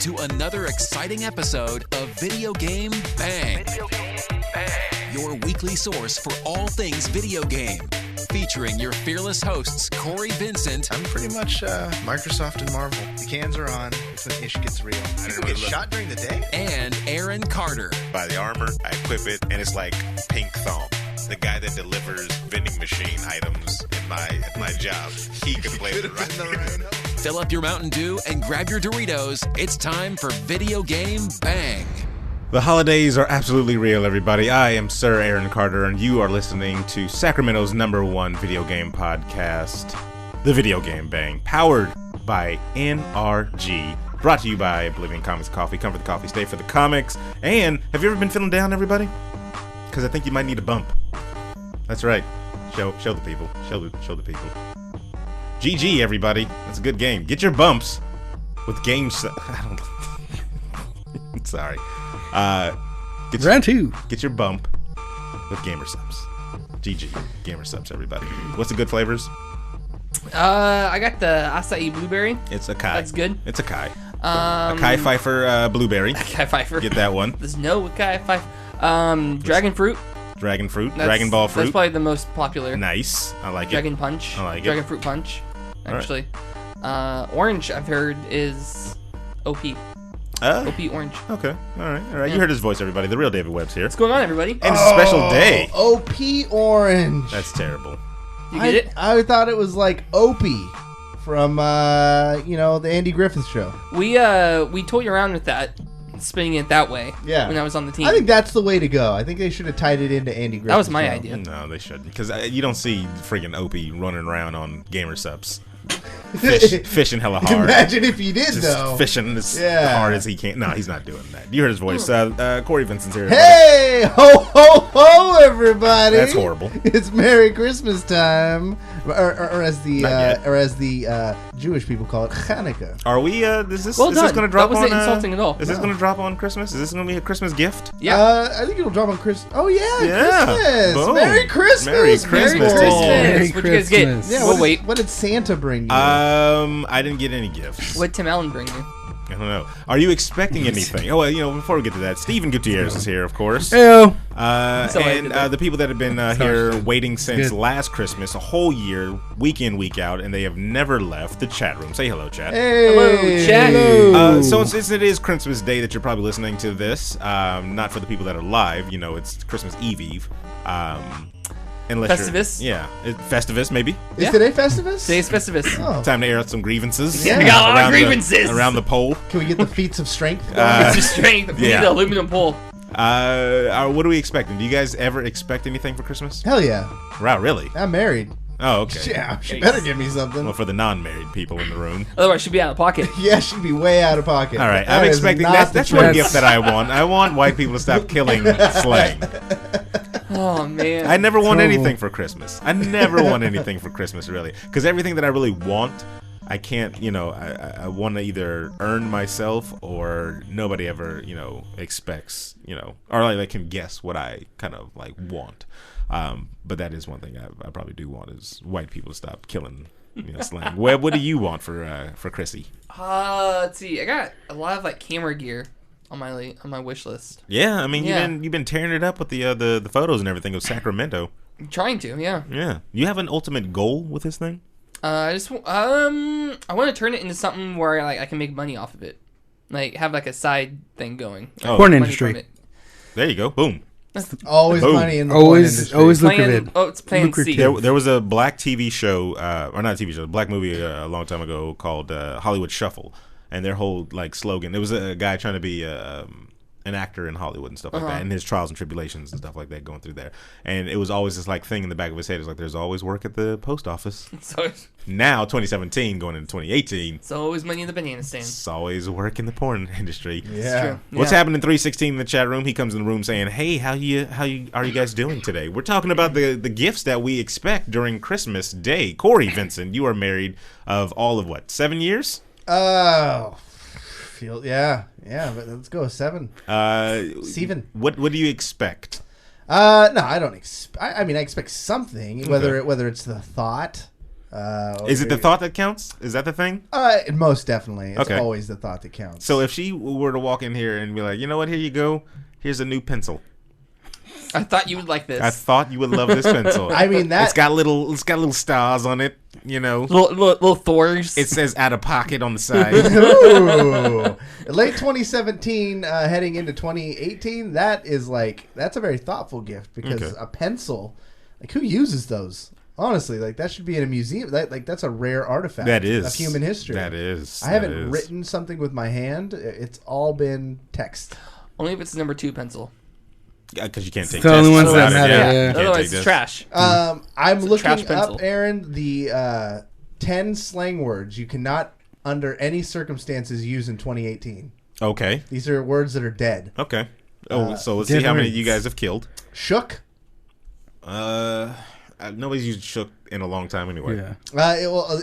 to another exciting episode of Video Game Bang. Your weekly source for all things video game. Featuring your fearless hosts, Cory, Vincent. I'm pretty much Microsoft and Marvel. The cans are on. It's when ish gets real. People get shot during the day? And Aaron Carter. Buy the armor, I equip it, and it's like pink thong. The guy that delivers vending machine items at my job, he can play the right. Fill up your Mountain Dew and grab your Doritos. It's time for Video Game Bang. The holidays are absolutely real, everybody. I am Sir Aaron Carter, and you are listening to Sacramento's #1 video game podcast, The Video Game Bang, powered by NRG, brought to you by Oblivion Comics Coffee. Come for the coffee, stay for the comics. And have you ever been feeling down, everybody? Because I think you might need a bump. That's right. Show the people. Show the people. GG, everybody. That's a good game. Get your bumps with games. I don't. Sorry. Round 2. Get your bump with Gamer Subs. GG. Gamer Subs, everybody. What's the good flavors? I got the acai blueberry. It's acai. That's good. It's acai. Acai Pfeiffer blueberry. Acai Pfeiffer. Get that one. There's no acai Pfeiffer. Dragon fruit. Dragon fruit. Dragon ball fruit. That's probably the most popular. Nice. I like Dragon it. punch. I like Dragon it. fruit punch. Actually. Right. Orange, I've heard, is OP. OP orange. Okay. All right. Yeah. You heard his voice, everybody. The real David Webb's here. What's going on, everybody? And it's a special day. OP orange. That's terrible. You get it? I thought it was like Opie from the Andy Griffith show. We toyed around with that, spinning it that way. Yeah. When I was on the team. I think that's the way to go. I think they should have tied it into Andy Griffith. That was my show. idea. No, they shouldn't. Because you don't see freaking Opie running around on Gamer Subs. Fishing hella hard. Imagine if you did, Just though. fishing as hard as he can. No, he's not doing that. You heard his voice. Cory Vincent's here. Hey! Ho, ho, ho, everybody! That's horrible. It's Merry Christmas time. Or as the Jewish people call it, Hanukkah. Are we, is this Well going to done. drop That on... wasn't insulting at all. Is this going to drop on Christmas? Is this going to be a Christmas gift? Yeah. I think it'll drop on Christmas. Oh, yeah, Yeah. Christmas! Boom. Merry Christmas! Merry Christmas to you. Merry What'd you guys get? Christmas. Yeah, We'll wait. What did Santa bring you? I didn't get any gifts. What'd Tim Allen bring you? I don't know. Are you expecting anything? Oh, well, before we get to that, Stephen Gutierrez is here, of course. Heyo. And the people that have been here waiting since last Christmas, a whole year, week in, week out, and they have never left the chat room. Say hello, chat. Hey. Hello, chat. So since it is Christmas Day that you're probably listening to this, not for the people that are live, it's Christmas Eve. Unless Festivus? Festivus, maybe. Is today Festivus? Today's Festivus. Oh. Time to air out some grievances. Yeah. We got a lot of grievances. Around the pole. Can we get the feats of strength? It's just strength. We yeah. need the aluminum pole. What are we expecting? Do you guys ever expect anything for Christmas? Hell yeah. Wow, really? I'm married. Oh, okay. Yeah, she better give me something. Well, for the non-married people in the room. Otherwise, she'd be out of pocket. Yeah, she'd be way out of pocket. All right, That I'm is expecting not that's the one truth. gift that I want. I want white people to stop killing Slang. Oh, man. I never want anything for Christmas. I never want anything for Christmas, really. Because everything that I really want, I can't, I want to either earn myself or nobody ever, expects, or like they can guess what I kind of like want. But that is one thing I probably do want is white people to stop killing Slang. What do you want for Chrissy? Let's see. I got a lot of like camera gear on my wish list. Yeah, I mean Yeah. you've been tearing it up with the photos and everything of Sacramento. I'm trying to, yeah. Yeah, you have an ultimate goal with this thing? I want to turn it into something where I can make money off of it, like have like a side thing going. Oh. Porn Money industry. from it. There you go. Boom. Always Boom. money in the porn industry. Always Plan, lucrative. it's Plan C. There was a black TV show, or not a TV show, a black movie a long time ago called Hollywood Shuffle, and their whole like slogan. It was a guy trying to be an actor in Hollywood and stuff like that, and his trials and tribulations and stuff like that going through there. And it was always this like thing in the back of his head. It's like there's always work at the post office. So Now 2017 going into 2018. it's always money in the banana stand. It's always work in the porn industry. Yeah. True. What's Yeah. happening 316 in the chat room? He comes in the room saying, "Hey, how are you guys doing today?" We're talking about the gifts that we expect during Christmas Day. Cory Vincent, you are married of all of what, 7 years? Oh. Yeah, but let's go with 7. 7. What do you expect? No, I don't expect. I mean, I expect something. Whether it's the thought Is it the thought that counts? Is that the thing? Most definitely. It's Okay. always the thought that counts. So if she were to walk in here and be like, you know what, here you go. Here's a new pencil. I thought you would like this. I thought you would love this pencil. I mean, it's got little stars on it, little Thors. It says out of pocket on the side. Ooh. Late 2017, heading into 2018, that's a very thoughtful gift because a pencil, who uses those? Honestly, that should be in a museum. That's a rare artifact. That is of human history. That is. I haven't written something with my hand. It's all been text. Only if it's the number 2 pencil. Because you can't take the only ones that without matter. it. Yeah. Otherwise, it's trash. I'm looking trash up, pencil. Aaron, the 10 slang words you cannot, under any circumstances, use in 2018. Okay. These are words that are dead. Okay. So let's see how many you guys have killed. Shook. Nobody's used shook in a long time anyway. Yeah.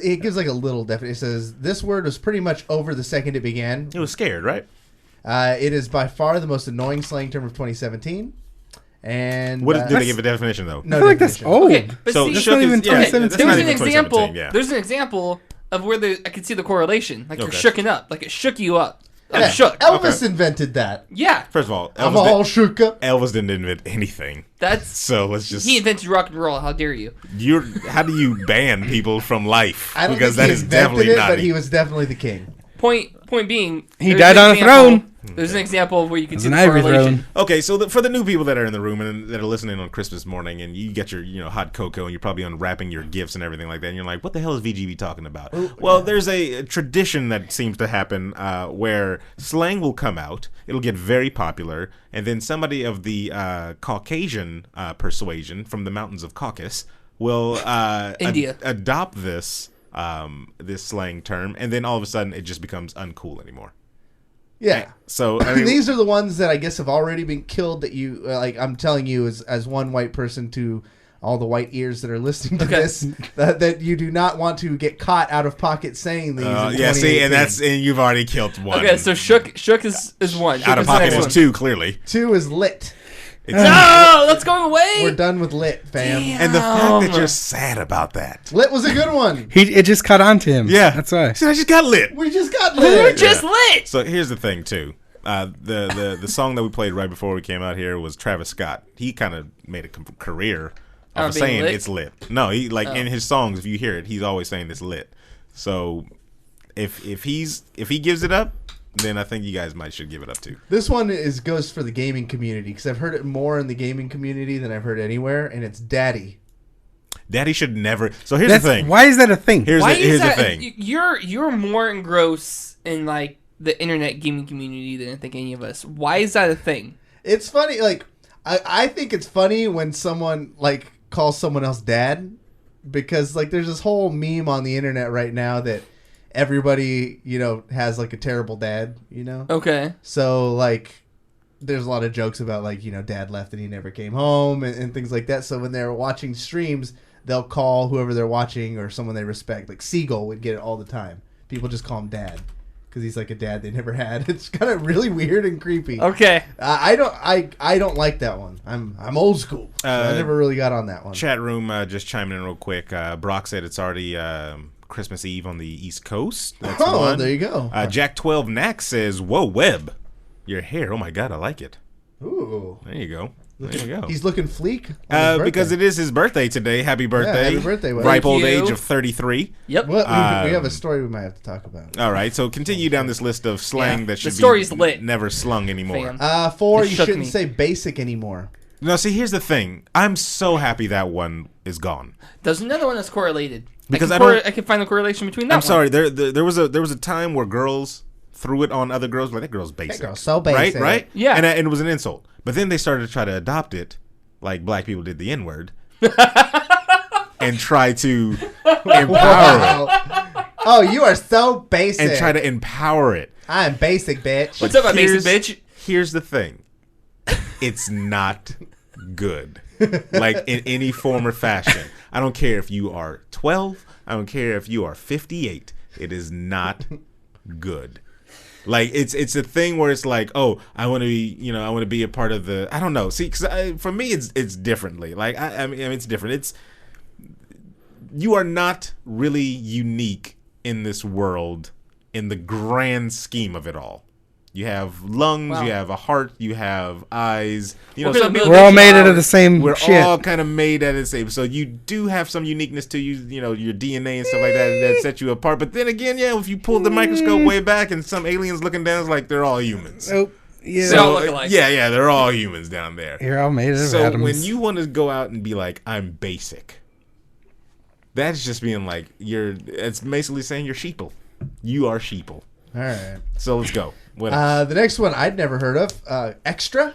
It gives a little definition. It says, this word was pretty much over the second it began. It was scared, right? It is by far the most annoying slang term of 2017. And What did they give a definition though? No, I feel like that's definition. old. Okay, but So see, That's shook not even is, yeah, 2017. that's there not was an even example. 2017, yeah. There's an example of where I could see the correlation. Like you're Okay. shooken up. Like it shook you up. I'm Yeah, shook. Elvis invented that. Yeah, First of all, I'm all shook up. Elvis didn't invent anything. that's So let's just he invented rock and roll. How dare you? how do you ban people from life? I don't Because think that he is invented definitely it, not. but he was definitely the king. Point being, He there's died an on a example- throne. There's an example of where you can see an the ivory correlation. throne. Okay, so for the new people that are in the room and that are listening on Christmas morning, and you get your hot cocoa, and you're probably unwrapping your gifts and everything like that, and you're like, "What the hell is VGB talking about?" Well, there's a tradition that seems to happen where slang will come out, it'll get very popular, and then somebody of the Caucasian persuasion from the mountains of Caucasus will India. adopt this slang term, and then all of a sudden it just becomes uncool anymore. Yeah. So I mean, These are the ones that I guess have already been killed that you, I'm telling you as one white person to all the white ears that are listening to this, that you do not want to get caught out of pocket saying these. yeah, see, and you've already killed one. Okay, so shook is one. Out of Shook pocket the is next 2, clearly. 2 is lit. No, let's go away. We're done with lit, fam. And the fact that you're sad about that. Lit was a good one. It just caught on to him. Yeah. That's why. See, I just got lit. We just got We're lit. just lit. So here's the thing, too. The song that we played right before we came out here was Travis Scott. He kind of made a career of being saying lit? it's lit. No, he in his songs, if you hear it, he's always saying it's lit. So if he gives it up, then I think you guys should give it up too. This one goes for the gaming community because I've heard it more in the gaming community than I've heard anywhere, and it's daddy. Daddy should never. So here's the thing. Why is that a thing? Here's Why the is that? thing. You're more engrossed in the internet gaming community than I think any of us. Why is that a thing? It's funny. I think it's funny when someone calls someone else dad because there's this whole meme on the internet right now that everybody has a terrible dad. Okay. So there's a lot of jokes about dad left and he never came home and things like that. So when they're watching streams, they'll call whoever they're watching or someone they respect. Like Seagull would get it all the time. People just call him dad because he's like a dad they never had. It's kind of really weird and creepy. Okay. I don't like that one. I'm old school. So I never really got on that one. Chat room just chiming in real quick. Brock said it's already Christmas Eve on the East Coast. That's one. There you go. Jack 12 Knack says, "Whoa, Webb, your hair. Oh my God, I like it." Ooh. There you go. There you go. He's looking fleek. On his Because birthday. it is his birthday today. Happy birthday. happy birthday, Webb. Ripe old Thank you. age of 33. Yep. Well, we have a story we might have to talk about. All right, so continue down this list of slang Yeah, that should the story's be lit. never slung anymore. Fam. 4, It you shook shouldn't me. say basic anymore. No, see, here's the thing. I'm so happy that one is gone. There's another one that's correlated. Because I can find the correlation between that I'm one. sorry. There was a time where girls threw it on other girls. Like, that girl's basic. That girl's so basic. Right? Yeah. And it was an insult. But then they started to try to adopt it, like black people did the N-word, and try to empower it. Oh, you are so basic. And try to empower it. I'm basic, bitch. What's up, my basic Here's- bitch? Here's the thing. It's not good. Like, in any form or fashion. I don't care if you are 12. I don't care if you are 58. It is not good. Like, it's a thing where it's like, oh, I want to be a part of the, I don't know. See, because for me, it's differently. Like, I mean, it's different. you are not really unique in this world in the grand scheme of it all. You have lungs, you have a heart, you have eyes. You know, we're all made out of the same We're shit. all kind of made out of the same. So you do have some uniqueness to you, you know, your DNA and stuff like that sets you apart. But then again, yeah, if you pull the microscope way back and some aliens looking down, it's like they're all humans. Oh, yeah. They all look alike. Yeah, they're all humans down there. You're all made out of So atoms. when you want to go out and be like, I'm basic, that's just being like, it's basically saying you're sheeple. You are sheeple. All right. So let's go. What else? The next one I'd never heard of. Extra.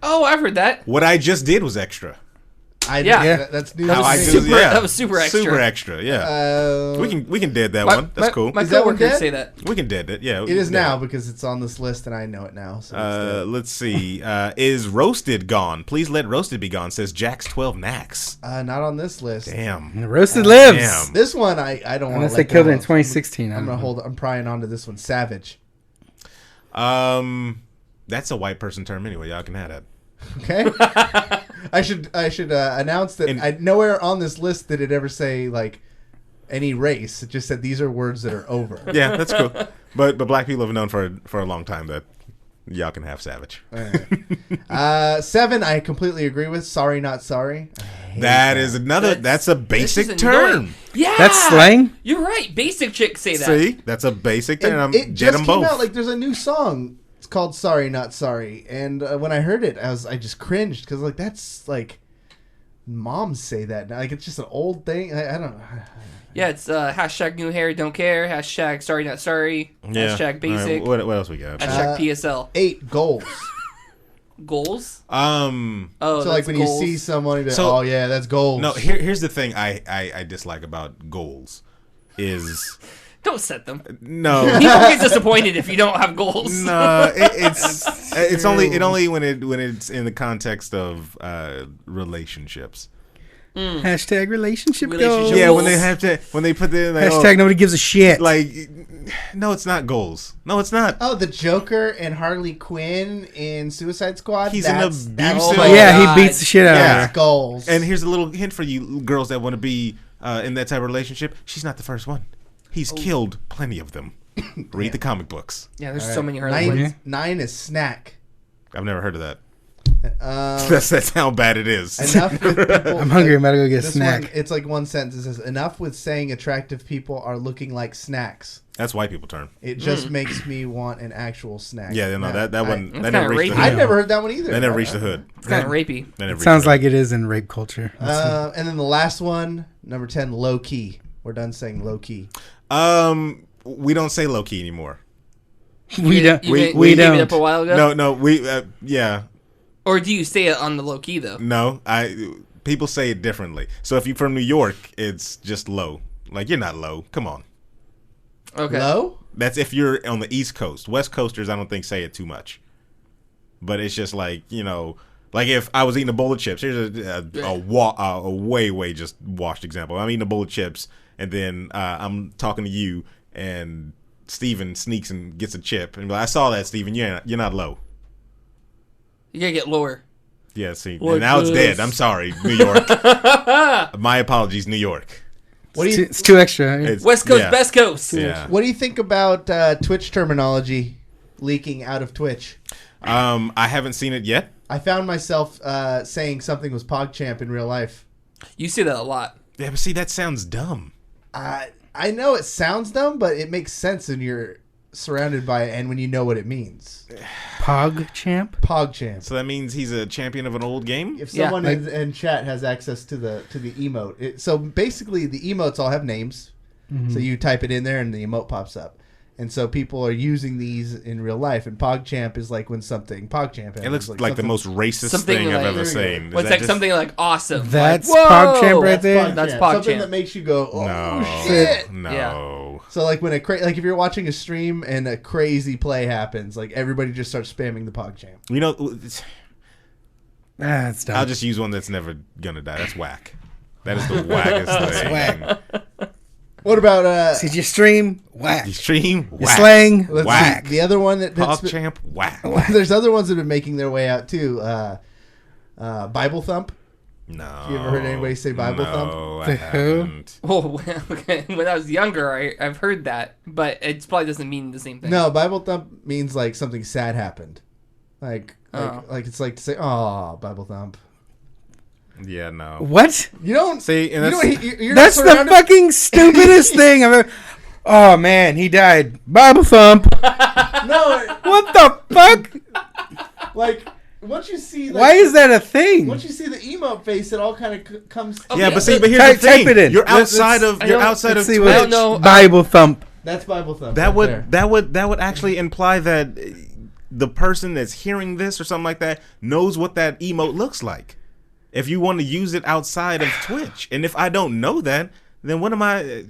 Oh, I've heard that. What I just did was extra. That's new. That was super extra. Super extra, yeah. We can dead that one. That's cool. My Is that one coworkers dead? say that. We can dead it, yeah. It is now because it's on this list and I know it now. So Let's see. Is Roasted gone? Please let Roasted be gone, says Jack's 12 Knacks. not on this list. Damn. Roasted lives. Damn. This one I don't want Unless to they killed it in 2016. I'm prying onto this one. Savage. That's a white person term anyway. Y'all can have that. Okay. I should announce that nowhere on this list did it ever say like any race. It just said these are words that are over. Yeah, that's cool. But black people have known for a long time that y'all can have savage. Right. 7, I completely agree with. Sorry, not sorry. That's a basic term. Yeah, That's slang? You're right. Basic chicks say that. See, that's a basic term. It Get just them came both. out. Like there's a new song. It's called "Sorry, Not Sorry," and when I heard it, I just cringed because like that's like moms say that. Like it's just an old thing. I don't know. Yeah, it's hashtag new hair, don't care. Hashtag sorry, not sorry. Yeah. Hashtag basic. All right, what else we got? Hashtag PSL. 8 goals. Goals? So like when goals. you see someone, you're like, oh yeah, that's goals. No, here's the thing I dislike about goals is don't set them. no. People get disappointed if you don't have goals. No, it's only when it's in the context of relationships. Hashtag relationship goals. Relationship Yeah, goals. when they put the like, Hashtag nobody gives a shit. like no, it's not goals. No, it's not. Oh, the Joker and Harley Quinn in Suicide Squad. He's an that's abusive- Oh my yeah, God. he beats the shit out Yeah. of her. goals. And here's a little hint for you girls that want to be in that type of relationship. She's not the first one. He's killed plenty of them. Read the comic books. Yeah, there's so many Harley Quinns. 9 is snack. I've never heard of that. That's how bad it is. Enough with people, I'm hungry. I'm about to go get a this snack. one, it's like one sentence. It says, enough with saying attractive people are looking like snacks. That's white people term. It just makes me want an actual snack. Yeah, no, that one That's that never kinda reached the rapey. hood. I've never heard that one either. That never reached the hood. It's kind of rapey. That never reached Sounds the like it is in rape culture. And then the last one, number 10, low key. We're done saying low key. hood. We don't say low key anymore. We don't. You We made it don't. up a while ago? No, we yeah. Or do you say it on the low key, though? No, people say it differently. So if you're from New York, it's just low. Like you're not low. Come on. Okay. Low? That's if you're on the East Coast. West Coasters, I don't think say it too much. But it's just like, you know, like if I was eating a bowl of chips. Here's a way just washed example. I'm eating a bowl of chips, and then I'm talking to you, and Steven sneaks and gets a chip, and be like, I saw that, Steven. You're not low. You gotta get lower. Yeah, see, Like now it's this. dead. I'm sorry, New York. My apologies, New York. What do you It's too extra. It's- West Coast, yeah. best coast. Yeah. What do you think about Twitch terminology leaking out of Twitch? I haven't seen it yet. I found myself saying something was PogChamp in real life. You say that a lot. Yeah, but see, that sounds dumb. I know it sounds dumb, but it makes sense when you're surrounded by it and when you know what it means. PogChamp? PogChamp. So that means he's a champion of an old game? If Yeah. someone in chat has access to the emote, so basically the emotes all have names. So you type it in there and the emote pops up. And so people are using these in real life, and PogChamp is like when something PogChamp. It looks like the something- most racist Something thing I've like- ever There you seen. What's Is that like just- something like awesome? That's like, whoa! PogChamp right there. PogChamp. That's Something PogChamp. that makes you go, oh No. shit. No. So like when like if you're watching a stream and a crazy play happens, like everybody just starts spamming the PogChamp. You know, it's- That's dumb. I'll just use one that's never gonna die. That's whack. That is the wackest thing. whack. What about Did you stream? Whack. You stream? You Whack. slang? let's Whack. see, the other one that's PogChamp? Whack. there's other ones that have been making their way out too. Bible Thump. No. You ever heard anybody say Bible thump? No, I The who? haven't. Oh, okay. When I was younger, I've heard that, but it probably doesn't mean the same thing. No, Bible thump means like something sad happened. Like it's like to say, "Oh, Bible thump." Yeah, no. What? You don't See, and You that's, don't, you're That's not the surrounded- fucking stupidest thing I've ever. Oh man, he died. Bible thump. No, What the fuck? like once you see. Like, Why is that a thing? Once you see the emote face, it all kind of comes. yeah, Okay, but see, but but here's type- the thing. type it in. You're Let's- outside let's- of. You're outside of Let's see Twitch. what I don't know. Bible thump. That's Bible thump. That right would there. that would actually imply that the person that's hearing this or something like that knows what that emote looks like. If you want to use it outside of Twitch, and if I don't know that, then what am I?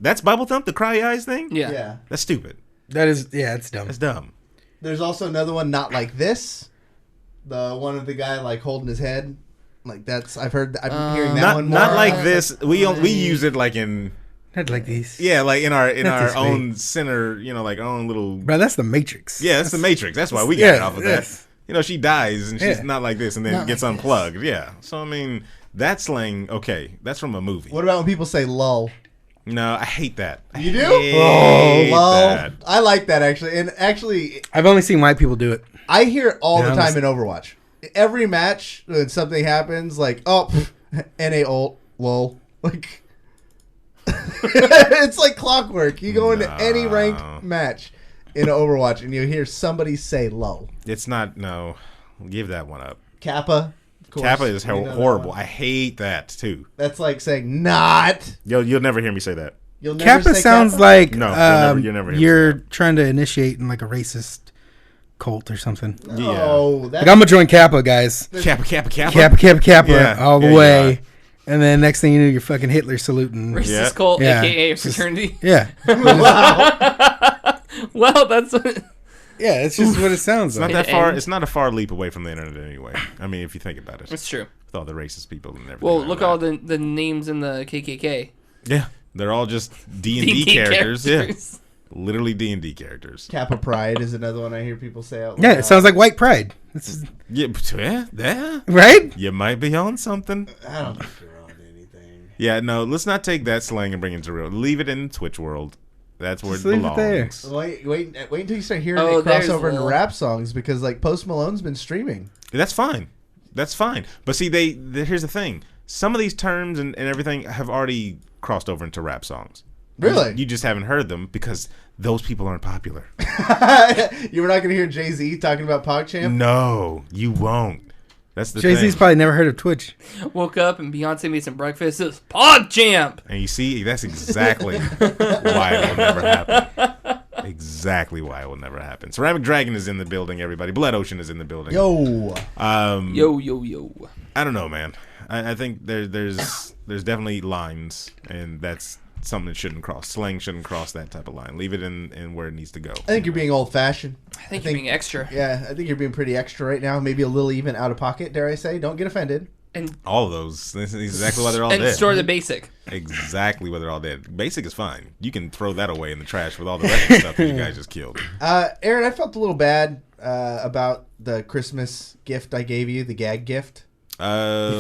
That's Bible thump, the cry eyes thing. Yeah. Yeah. That's stupid. That is, yeah, it's dumb. That's dumb. There's also another one, not like this. The one of the guy like holding his head, like that's. I've heard. I'm hearing that Not one more. not like this. We use it like in Not like these. yeah, like in our Not this own big. center. You know, like our own little. Bro, that's the Matrix. Yeah, that's the Matrix. That's why we got yeah, it off of yes. that. You know, she dies and she's Yeah. not like this, and then Not gets like unplugged. Yeah. So I mean, that slang. Okay, that's from a movie. What about when people say "lull"? No, I hate that. You do? Hate Lull. that. I like that actually, and actually, I've only seen white people do it. I hear it all Yeah, the I'm time just- in Overwatch. Every match when something happens, like NA ult lol, like it's like clockwork. You go into any ranked match in Overwatch and you hear somebody say "lull." It's not. No, give that one up. Kappa. Of course. Kappa is You know that horrible. one. I hate that too. That's like saying "not." You'll never hear me say that. You'll never Kappa say sounds Kappa? like No, you'll never hear me you're say trying to initiate in like a racist cult or something. Oh, Like, that's I'm gonna join Kappa, guys. Kappa. Kappa Yeah, all the yeah, you way. are. And then next thing you know, you're fucking Hitler saluting. Racist Yeah. cult, Yeah. aka a It's just- fraternity. Yeah, Well, that's what. yeah, it's just what it sounds It's not like. that far. And- It's not a far leap away from the internet anyway. I mean, if you think about it, It's true. with all the racist people and everything. Well, like look that. at all the names in the KKK. Yeah, they're all just D&D characters. Yeah, literally D&D characters. Kappa Pride is another one I hear people say out loud. Yeah, it sounds like white pride. It's, Yeah. right? You might be on something. I don't think you're on anything. Yeah, no, let's not take that slang and bring it to real. Leave it in the Twitch world. That's where Just it leave it belongs. there. Wait until you start hearing Oh, it cross there's over into Lil. rap songs because like Post Malone's been streaming. That's fine. That's fine. But see, here's the thing. Some of these terms and everything have already crossed over into rap songs. Really? You just haven't heard them because those people aren't popular. You were not going to hear Jay-Z talking about PogChamp? No, you won't. That's the Jay-Z's thing. probably never heard of Twitch. Woke up and Beyonce made some breakfast. It was PogChamp. And you see, that's exactly why it will never happen. Exactly why it will never happen. Ceramic Dragon is in the building, everybody. Blood Ocean is in the building. Yo. Yo. I don't know, man. I think there's definitely lines, and that's something that shouldn't cross. Slang shouldn't cross that type of line. Leave it in where it needs to go. I think you're being old-fashioned. I think you're being extra. Yeah, I think you're being pretty extra right now. Maybe a little even out of pocket, dare I say. Don't get offended. And All of those. This is exactly why they're all and dead. store the basic. Exactly why they're all dead. Basic is fine. You can throw that away in the trash with all the rest of the stuff that you guys just killed. Aaron, I felt a little bad about the Christmas gift I gave you, the gag gift. You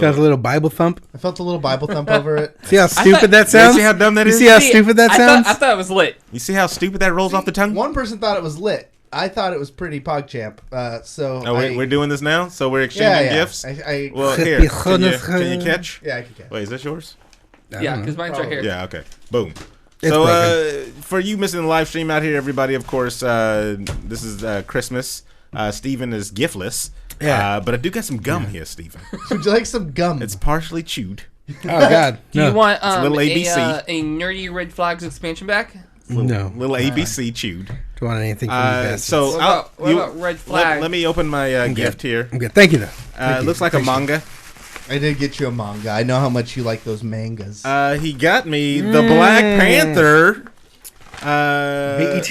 felt a little Bible thump. I felt a little Bible thump over it. See how thought- stupid that You sounds? see how dumb that You is? see how See, stupid that sounds? I thought it was lit. You see how stupid that rolls off the tongue? One person thought it was lit. I thought it was pretty PogChamp. Oh, we're doing this now? So we're exchanging yeah, yeah. gifts? I Well, here. Can you catch? yeah, I can catch. Wait, is this yours? I Yeah, don't know. because mine's right here. Yeah, okay. Boom. It's So, for you missing the live stream out here, everybody, of course, this is Christmas. Steven is giftless. Yeah. But I do got some gum here, Steven. Would you like some gum? It's partially chewed. Oh, God. Do No. you want a little ABC. a nerdy Red Flags expansion back? No. Little ABC chewed. Don't want anything from you bastards. So, What about Red Flag? Let me open my gift here. I'm good. Thank you, though. It looks like a manga. I did get you a manga. I know how much you like those mangas. He got me the Black Panther. BET.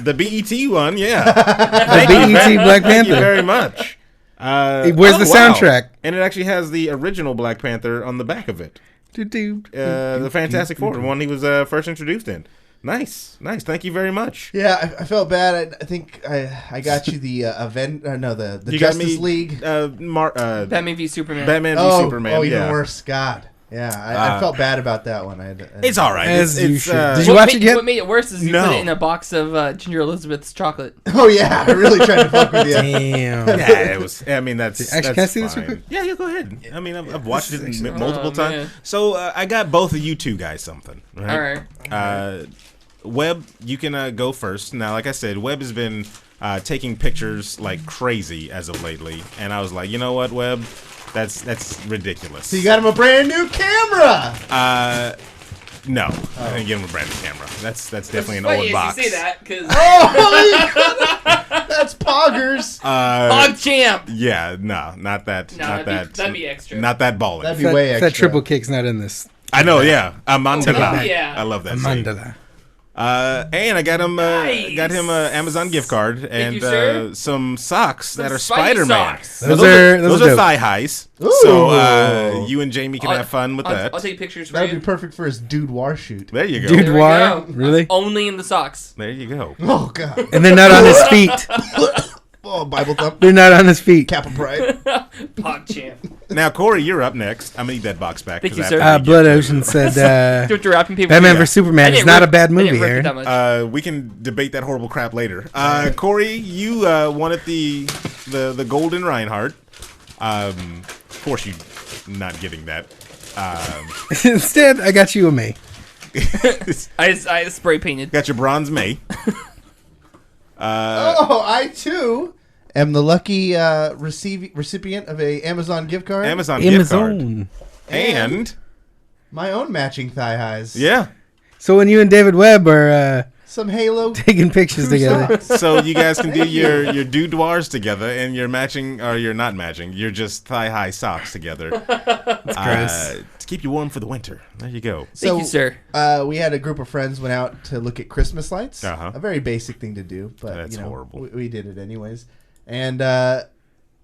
The BET one, yeah. The BET Black Thank you Panther. very much. Where's the wow. soundtrack? And it actually has the original Black Panther on the back of it. Doo-doo. The Fantastic Four, the one he was first introduced in. Nice. Thank you very much. Yeah, I felt bad. I think I got you the the You Justice got me, League. Batman v Superman. Batman v Oh, Superman. oh, even yeah. worse. God. Yeah, I felt bad about that one. It's all right. As you should. Did What you watch made, it yet? What made it worse is you No. put it in a box of Ginger Elizabeth's chocolate. Oh yeah, I really tried to fuck with you. Damn. Yeah, it was. I mean, that's Actually, that's can I see this fine. real quick? Yeah, go ahead. I mean, I've watched it multiple Oh, times. man. So I got both of you two guys something. Right? All right. Webb, you can go first. Now, like I said, Webb has been taking pictures like crazy as of lately, and I was like, you know what, Webb, that's ridiculous. So you got him a brand new camera. No, I didn't give him a brand new camera. That's definitely an Funny old as box. you say that because That's Poggers. Hog Champ. Yeah, no, not that. No, not that'd that. be- that'd be extra. Not that balling. That'd be way extra. That triple kick's not in this. I know, yeah. Amandala. Oh, yeah. I love that. Scene. Mandala. And I got him Nice. got him an Amazon gift card and you, sir. some socks that are Spidey Spider-Man. socks. Those Those are are dope. thigh highs. Ooh. So you and Jamie can have fun with that. I'll take pictures for That'd you. be perfect for his dude war shoot. There you go. Dude, There we War? go. Really? Only in the socks. There you go. Oh god. And they're not on his feet. Oh, Bible thump. They're not on his feet. Cap of pride. Hog Champ. Now, Corey, you're up next. I'm gonna need that box back. Thank 'cause you, I sir. have to Blood get to Ocean it. said Do it to wrapping paper. Batman Yeah. vs Superman I is didn't not a rip- bad I movie, didn't rip it Aaron. that much. We can debate that horrible crap later. Corey, you wanted the golden Reinhardt. Of course, you not getting that. Instead, I got you a May. I spray painted. Got your bronze May. Oh, I too am the lucky recipient of a Amazon gift card. Amazon gift card. Amazon. And My own matching thigh highs. yeah. So when you and David Webb are Some Halo. taking pictures together, So you guys can do your doudoirs together and you're matching, or you're not matching. You're just thigh high socks together. gross. To keep you warm for the winter. There you go. Thank you, sir. We had a group of friends went out to look at Christmas lights. Uh-huh. A very basic thing to do, but That's horrible. We did it anyways. And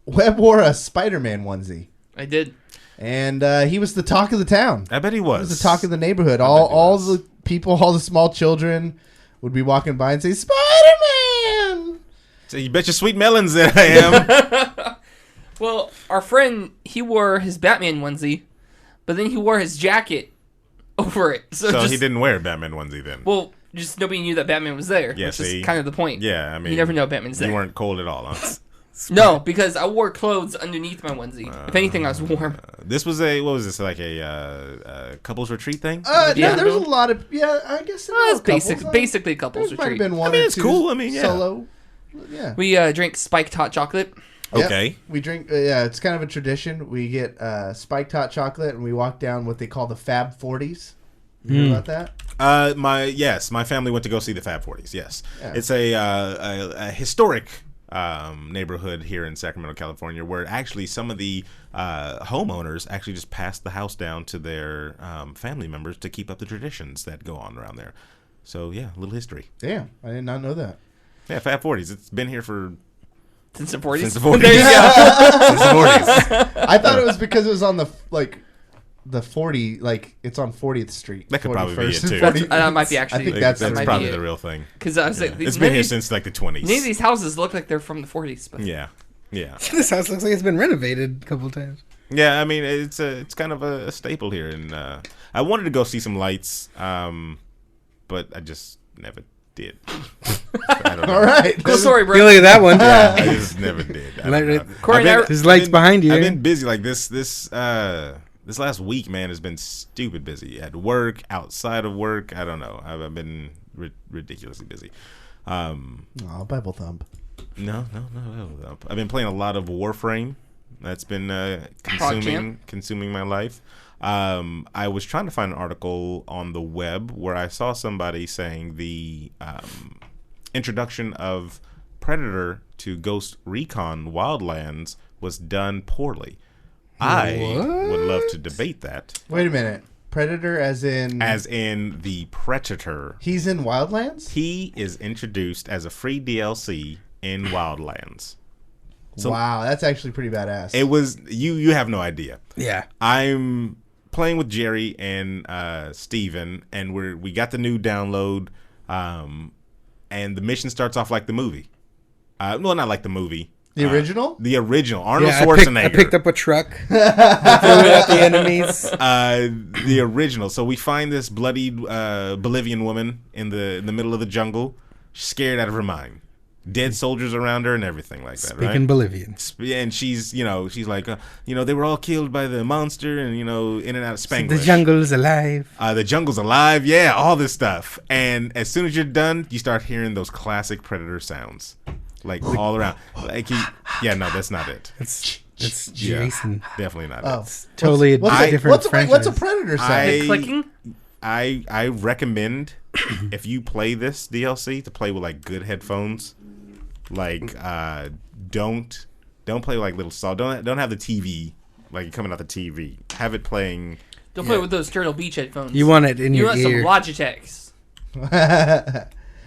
Webb wore a Spider-Man onesie, I did. and he was the talk of the town. I bet he He was. was the talk of the neighborhood. bet he All was. the people, all the small children would be walking by and say, "Spider-Man!" So you bet your sweet melons that I am. Well, our friend, he wore his Batman onesie, but then he wore his jacket over it. So So just, he didn't wear a Batman onesie then. Well, just nobody knew that Batman was there. Yeah, which see? is kind of the point. Yeah, I mean, You never know Batman's You there. weren't cold at all, huh? No, because I wore clothes underneath my onesie. If anything, I was warm. This was what was this, like a couples retreat thing? Yeah. No, there was a lot of I guess there Well, were it's couples. basically a couples There might have retreat. been one mean, or it's two cool. I mean, yeah. solo. Yeah. We drank spiked hot chocolate. Yep. Okay. We drink. Yeah, it's kind of a tradition. We get spiked hot chocolate, and we walk down what they call the Fab 40s. You hear about that? My family went to go see the Fab 40s. Yes, Yeah. it's a historic neighborhood here in Sacramento, California, where actually some of the homeowners actually just passed the house down to their family members to keep up the traditions that go on around there. So yeah, a little history. Damn, I did not know that. Yeah, Fab 40s. It's been here for Since the 40s. since the 40s. There you go. Since the 40s. I thought it was because it was on the 40, like it's on 40th Street. That could probably be 41st it, and too. 40 That might be actually. I think that's might be probably it. the real thing. Because I was like, It's been here since like the 20s. None of these houses look like they're from the 40s. But Yeah. Yeah. this house looks like it's been renovated a couple times. Yeah, I mean it's kind of a staple here, and I wanted to go see some lights, but I just never did. I don't know. All right. cool story, bro. You look at that one. Yeah, I just never did. I Light don't know. right- Corey, I've been- now- There's lights behind you. I've been busy like this last week, man, has been stupid busy at work, outside of work. I don't know. I've been ridiculously busy. Oh, Bible thump. No. I've been playing a lot of Warframe. That's been consuming my life. I was trying to find an article on the web where I saw somebody saying the introduction of Predator to Ghost Recon Wildlands was done poorly. I would love to debate that. Wait a minute. Predator as in the Predator. he's in Wildlands? He is introduced as a free DLC in Wildlands. So- wow, that's actually pretty badass. It was you have no idea. Yeah. I'm playing with Jerry and Steven, and we got the new download. And the mission starts off like the movie. Well, not like the movie. The original? The original. Arnold Yeah, Schwarzenegger. I picked up a truck. Threw it at the enemies. The original. So we find this bloodied Bolivian woman in the middle of the jungle, scared out of her mind. Dead soldiers around her and everything like that. Speaking Bolivian. And she's like, they were all killed by the monster, and in and out of Spanglish. The jungle's alive. The jungle's alive. Yeah, all this stuff. And as soon as you're done, you start hearing those classic Predator sounds, like all around. Like no, that's not it. It's Jason. Definitely not it. It's totally a different franchise. What's a Predator sound? Clicking? I recommend if you play this DLC to play with like good headphones. Like don't play like little saw. Don't have the TV like coming out the TV. Have it playing. Don't play with those Turtle Beach headphones. You want it in your ear. ear. You want some Logitechs.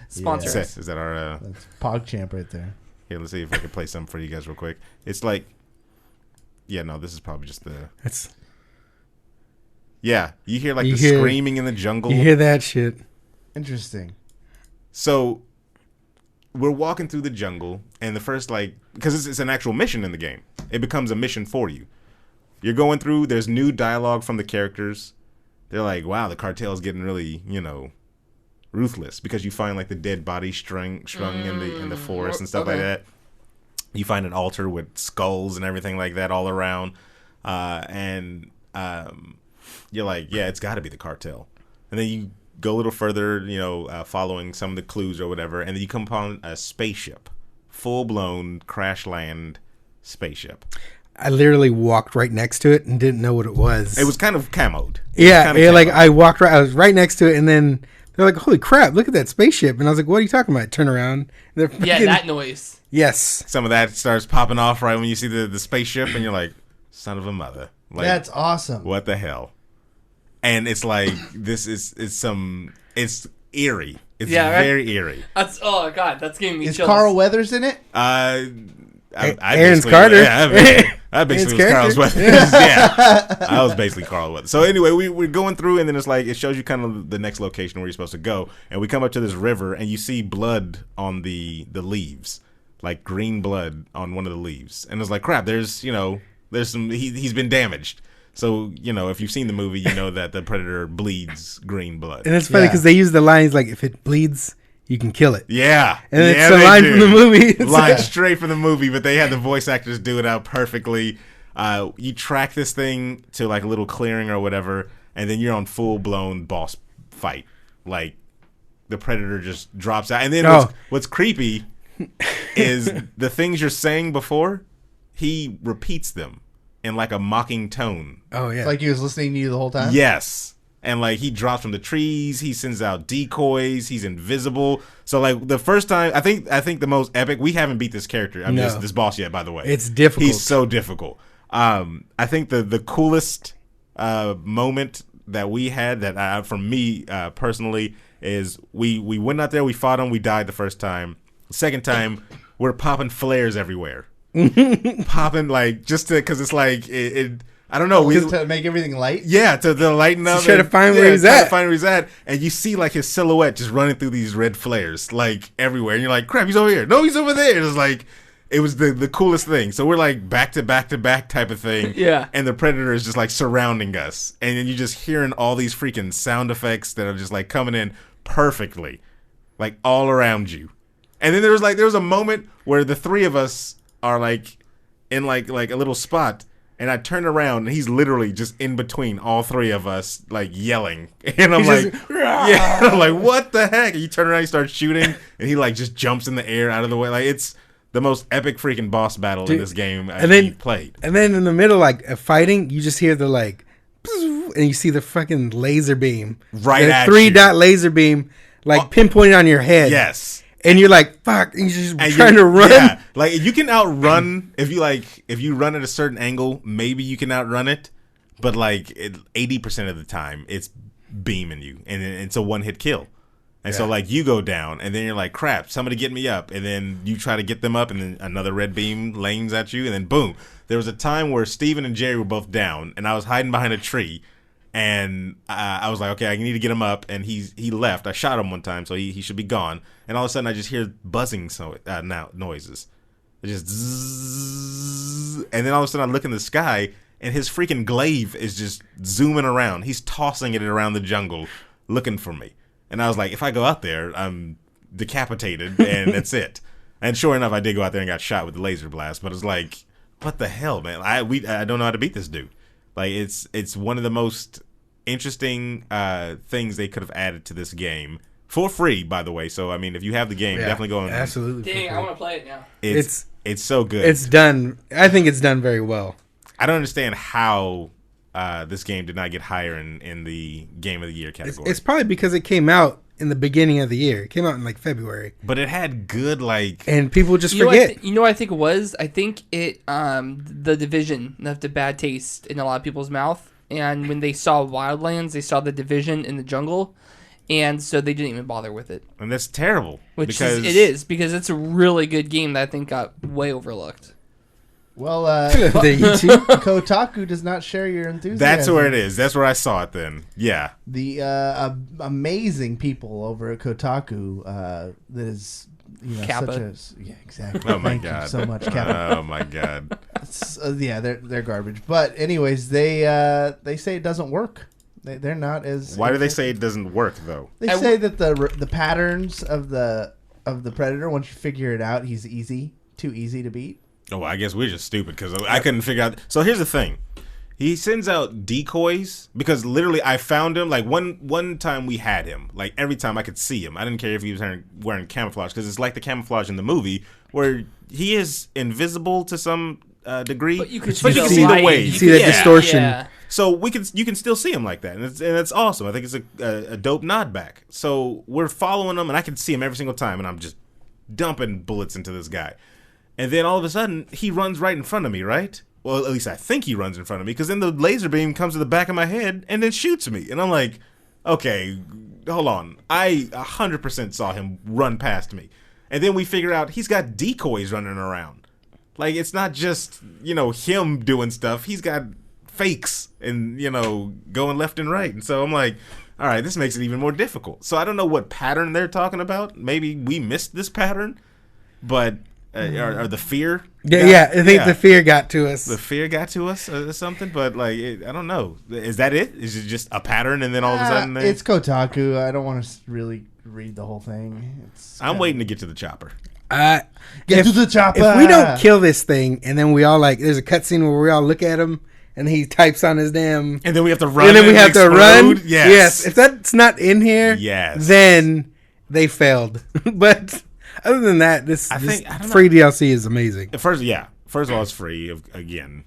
Sponsor us. Is that our? That's PogChamp right there. Here, let's see if I can play something for you guys real quick. It's like, this is probably just the. It's. Yeah, you hear the screaming in the jungle. You hear that shit. Interesting. So. We're walking through the jungle, and the first, because it's an actual mission in the game. It becomes a mission for you. You're going through, there's new dialogue from the characters. They're like, wow, the cartel's getting really, ruthless, because you find, the dead body strung in the forest and stuff like that. You find an altar with skulls and everything like that all around. And you're like, yeah, it's got to be the cartel. And then you go a little further, following some of the clues or whatever, and then you come upon a spaceship, full-blown crash land spaceship. I literally walked right next to it and didn't know what it was. It was kind of camoed. I walked right. I was right next to it, and then they're like, "Holy crap! Look at that spaceship!" And I was like, "What are you talking about?" Turn around. That noise. Yes. Some of that starts popping off right when you see the spaceship, and you're like, "Son of a mother!" That's awesome. What the hell? And it's like it's eerie. It's very eerie. Oh god, that's giving me chills. Is Carl Weathers in it? Aaron's Carter. Yeah, I basically was Carl Weathers. Yeah, I was basically Carl Weathers. So anyway, we're going through, and then it's it shows you kind of the next location where you're supposed to go, and we come up to this river, and you see blood on the leaves, like green blood on one of the leaves, and it's like, crap. There's some. He's been damaged. So, if you've seen the movie, you know that the Predator bleeds green blood. And it's funny because they use the lines like, if it bleeds, you can kill it. Yeah. And it's a line from the movie. Line straight from the movie, but they had the voice actors do it out perfectly. You track this thing to a little clearing or whatever, and then you're on full-blown boss fight. Like, the Predator just drops out. And then what's creepy is the things you're saying before, he repeats them in a mocking tone. Oh yeah, it's like he was listening to you the whole time. Yes, and he drops from the trees. He sends out decoys. He's invisible. So the first time, I think the most epic. We haven't beat this character. This boss yet. By the way, it's difficult. He's so difficult. I think the coolest moment that we had that from me personally is we went out there. We fought him. We died the first time. The second time, we're popping flares everywhere. Popping because it's I don't know, to make everything light. Yeah, to lighten up. Try to find where he's at. And you see his silhouette just running through these red flares everywhere, and you're like, crap, he's over here. No, he's over there. It was the coolest thing. So we're back to back to back type of thing. Yeah. And the Predator is just surrounding us, and then you're just hearing all these freaking sound effects that are just coming in perfectly, all around you. And then there was a moment where the three of us are in a little spot, and I turn around and he's literally just in between all three of us yelling, and I'm I'm like, what the heck? And you turn around, you start shooting, and he just jumps in the air out of the way. It's the most epic freaking boss battle in this game I've played. And then in the middle of fighting, you just hear the and you see the fucking laser beam at 3-dot laser beam pinpointing on your head. Yes. And you're like, fuck, and you're just trying to run. Yeah, you can outrun if you run at a certain angle, maybe you can outrun it, but 80% of the time it's beaming you, and it's a one-hit kill. And so you go down, and then you're like, crap, somebody get me up, and then you try to get them up, and then another red beam lanes at you, and then boom. There was a time where Steven and Jerry were both down, and I was hiding behind a tree, And I was like, okay, I need to get him up. And he left. I shot him one time, so he should be gone. And all of a sudden, I just hear buzzing noises. It just zzz, and then all of a sudden, I look in the sky, and his freaking glaive is just zooming around. He's tossing it around the jungle, looking for me. And I was like, if I go out there, I'm decapitated, and that's it. And sure enough, I did go out there and got shot with the laser blast. But it's like, what the hell, man? I don't know how to beat this dude. Like, it's one of the most interesting things they could have added to this game for free, by the way. So I mean, if you have the game, definitely go and absolutely. Dang, I want to play it now. It's so good. It's done. I think it's done very well. I don't understand how this game did not get higher in the Game of the Year category. It's probably because it came out in the beginning of the year. It came out in like February. But it had good and people just forget. You know what I think it was? I think it the Division left a bad taste in a lot of people's mouth. And when they saw Wildlands, they saw the Division in the jungle, and so they didn't even bother with it. And that's terrible. It is because it's a really good game that I think got way overlooked. Well, Kotaku does not share your enthusiasm. That's where it is. That's where I saw it then. Yeah. The amazing people over at Kotaku that is, Kappa. Exactly. Oh my Thank God. you so much, Kappa. Oh my God. They're garbage. But anyways, they say it doesn't work. They're not as. Why do they say it doesn't work though? They say that the patterns of the predator, once you figure it out, he's too easy to beat. Oh, I guess we're just stupid because I couldn't figure out. So here's the thing. He sends out decoys because literally I found him. Like one time we had him. Like every time I could see him. I didn't care if he was wearing camouflage because it's like the camouflage in the movie where he is invisible to some degree. But you can see the wave. You see that distortion. Yeah. So you can still see him like that, and it's awesome. I think it's a dope nod back. So we're following him, and I can see him every single time, and I'm just dumping bullets into this guy. And then all of a sudden, he runs right in front of me, right? Well, at least I think he runs in front of me, because then the laser beam comes to the back of my head and then shoots me. And I'm like, okay, hold on. I 100% saw him run past me. And then we figure out he's got decoys running around. Like, it's not just, him doing stuff. He's got fakes and, going left and right. And so I'm like, all right, this makes it even more difficult. So I don't know what pattern they're talking about. Maybe we missed this pattern, but... or the fear? I think the fear got to us. The fear got to us or something, but I don't know. Is that it? Is it just a pattern and then all of a sudden... It's Kotaku. I don't want to really read the whole thing. I'm waiting to get to the chopper. Get to the chopper! If we don't kill this thing and then we all there's a cutscene where we all look at him and he types on his damn... And then we have to run and then we have to run? Yes. If that's not in here, then they failed. But... Other than that, this free DLC is amazing. First of all, it's free again,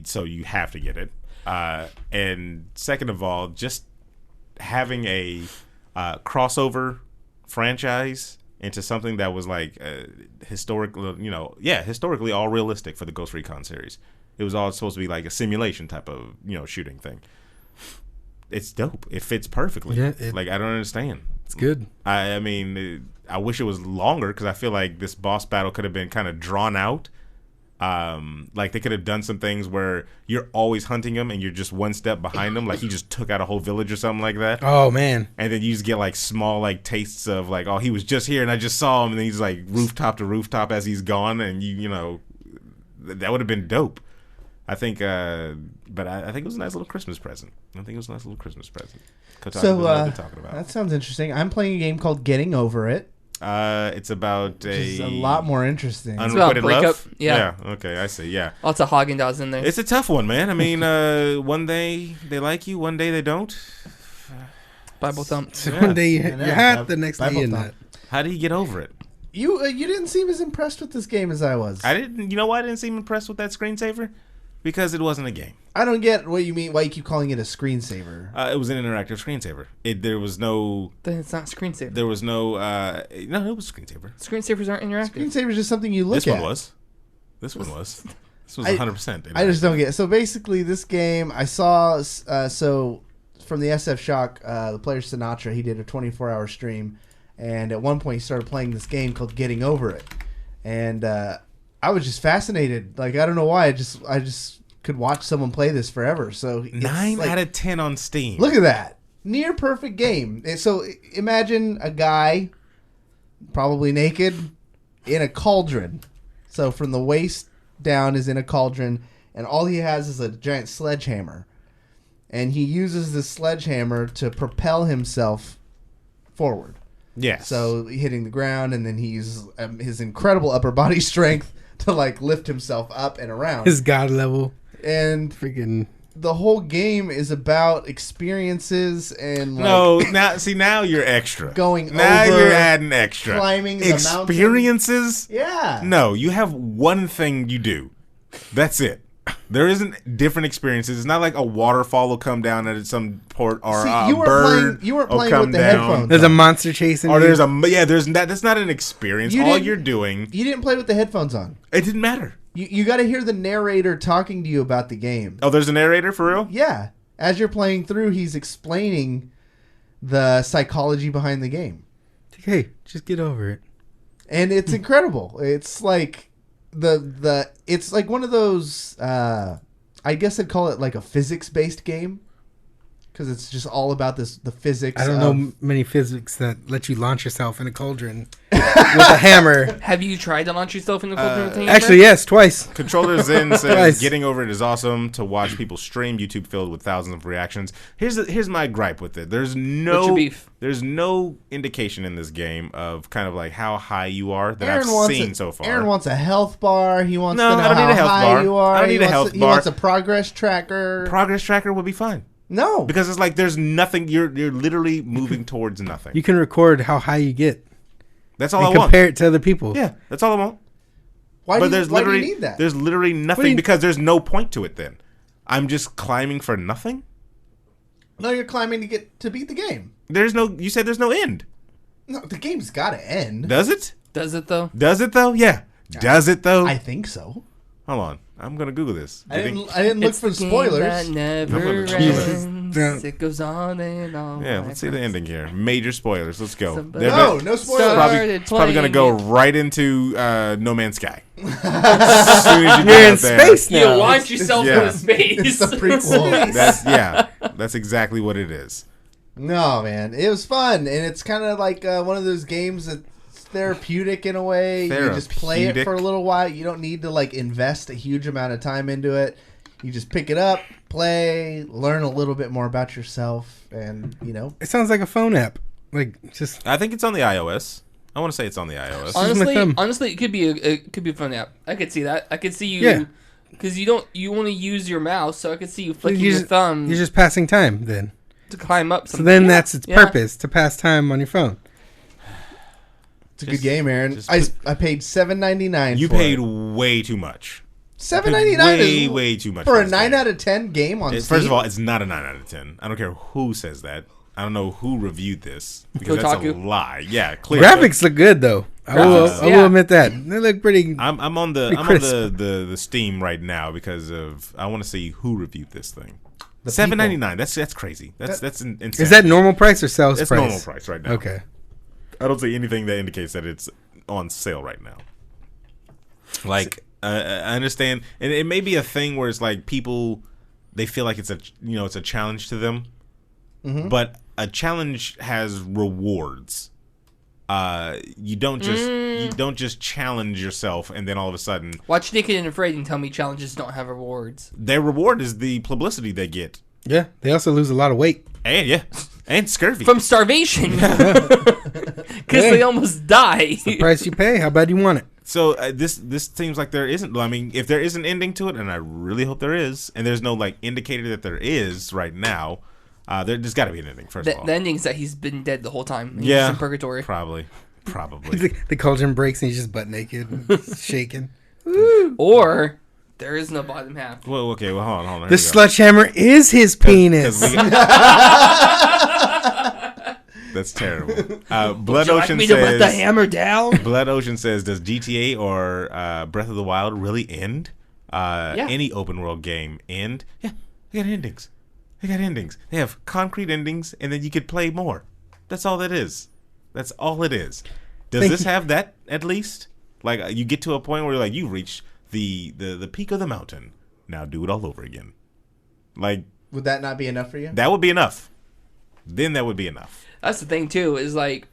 so you have to get it. And second of all, just having a crossover franchise into something that was historically all realistic for the Ghost Recon series. It was all supposed to be like a simulation type of shooting thing. It's dope. It fits perfectly. Yeah, I don't understand. It's good. I mean. I wish it was longer because I feel like this boss battle could have been kind of drawn out. Like they could have done some things where you're always hunting him and you're just one step behind him. Like he just took out a whole village or something like that. Oh, man. And then you just get small tastes of oh, he was just here and I just saw him. And then he's rooftop to rooftop as he's gone. And that would have been dope. I think, but I think it was a nice little Christmas present. Kotaku was talking about. That sounds interesting. I'm playing a game called Getting Over It. It's about a lot more interesting. Unrequited love? Yeah. Okay, I see. Yeah. Lots of Haagen-Dazs in there. It's a tough one, man. I mean, one day they like you, one day they don't. Bible thump. One day you're hot, the next day you're not. How do you get over it? You didn't seem as impressed with this game as I was. I didn't. You know why I didn't seem impressed with that screensaver? Because it wasn't a game. I don't get what you mean. Why you keep calling it a screensaver? It was an interactive screensaver. There was no. Then it's not screensaver. There was no. No, it was a screensaver. Screensavers aren't interactive. Screensaver is just something you look at. This one was. This was 100%. I just don't get it. So basically, this game I saw. So from the SF Shock, the player Sinatra, he did a 24-hour stream, and at one point he started playing this game called Getting Over It, and I was just fascinated. I don't know why. I just could watch someone play this forever. So 9 out of 10 on Steam. Look at that. Near perfect game. So imagine a guy, probably naked, in a cauldron. So from the waist down is in a cauldron, and all he has is a giant sledgehammer. And he uses this sledgehammer to propel himself forward. Yes. So hitting the ground, and then he uses his incredible upper body strength to like lift himself up and around. His god level. And freaking the whole game is about experiences and like now you're extra. Going now over, you're adding extra. Climbing the experiences? Mountain. Yeah. No, you have one thing you do. That's it. There isn't different experiences. It's not like a waterfall will come down at some port or a bird. You weren't playing come with the down. headphones. There's a monster chasing. Or there's that's not an experience. All you're doing. You didn't play with the headphones on. It didn't matter. You got to hear the narrator talking to you about the game. Oh, there's a narrator for real? Yeah. As you're playing through, he's explaining the psychology behind the game. Hey, just get over it. And it's incredible. It's like it's like one of those I guess I'd call it like a physics-based game, because it's just all about the physics. I don't know many physics that let you launch yourself in a cauldron with a hammer. Have you tried to launch yourself in the cauldron with a hammer? Actually, yes, twice. Controller Zen says getting over it is awesome to watch people stream YouTube filled with thousands of reactions. Here's my gripe with it. There's no indication in this game of kind of like how high you are that I've seen so far. Aaron wants a health bar. He wants to know I don't need a how health high bar. you are. I don't need a health bar. He wants a progress tracker. Progress tracker would be fine. No, because it's like there's nothing. You're literally moving towards nothing. You can record how high you get. That's all I want. Compare it to other people. Yeah, that's all I want. Why do you need that? There's literally nothing because there's no point to it. Then I'm just climbing for nothing. No, you're climbing to beat the game. There's no. You said there's no end. No, the game's got to end. Does it? Does it though? Does it though? Yeah. Does it though? I think so. Hold on. I'm gonna Google this. I didn't look for spoilers. That never ends. It goes on and on. Yeah, let's see the ending here. Major spoilers. Let's go. No spoilers. It's probably gonna go right into No Man's Sky. As soon as you're in space now. You launch yourself into space. It's the prequel. That's exactly what it is. No, man, it was fun, and it's kind of like one of those games that's therapeutic in a way. You just play it for a little while. You don't need to like invest a huge amount of time into it. You just pick it up, play, learn a little bit more about yourself, and it sounds like a phone app. I think it's on the iOS. I want to say it's on the iOS. Honestly, it could be a phone app. I could see that. I could see you because you only use your mouse, so I could see you flicking your thumb. You're just passing time then to climb up. So then that's its purpose, to pass time on your phone. It's a good game, Aaron. I paid $7.99. You paid way too much. $7.99 is way too much for a 9 out of 10 game on Steam. First of all, it's not a 9 out of 10. I don't care who says that. I don't know who reviewed this because Kotaku. That's a lie. Yeah, clearly. Graphics look good though. I will admit that they look pretty. I'm on the Steam right now because of I want to see who reviewed this thing. $7.99. That's crazy. That's insane. Is that normal price or sales price? It's normal price right now. Okay. I don't see anything that indicates that it's on sale right now. Like I understand, and it may be a thing where it's like people they feel like it's a challenge to them, but a challenge has rewards. You don't just challenge yourself and then all of a sudden watch Naked and Afraid and tell me challenges don't have rewards. Their reward is the publicity they get. Yeah, they also lose a lot of weight. And scurvy from starvation because they almost die. It's the price you pay. How bad you want it? So this seems like there isn't. I mean, if there is an ending to it, and I really hope there is, and there's no like indicator that there is right now, there's got to be an ending. First of all, the ending is that he's been dead the whole time. He's just in purgatory. Probably. The cauldron breaks and he's just butt naked, shaking. Or there is no bottom half. Well, okay. Well, hold on. The sledgehammer is his penis. That's terrible. Blood Would you Ocean like me says, to let the hammer down? Blood Ocean says, does GTA or Breath of the Wild really end? Any open world game end? Yeah, they got endings. They have concrete endings, and then you could play more. That's all that is. That's all it is. Does this have that at least? Like you get to a point where like you reach the peak of the mountain. Now do it all over again. Like, would that not be enough for you? That would be enough. Then that would be enough. That's the thing too. Is like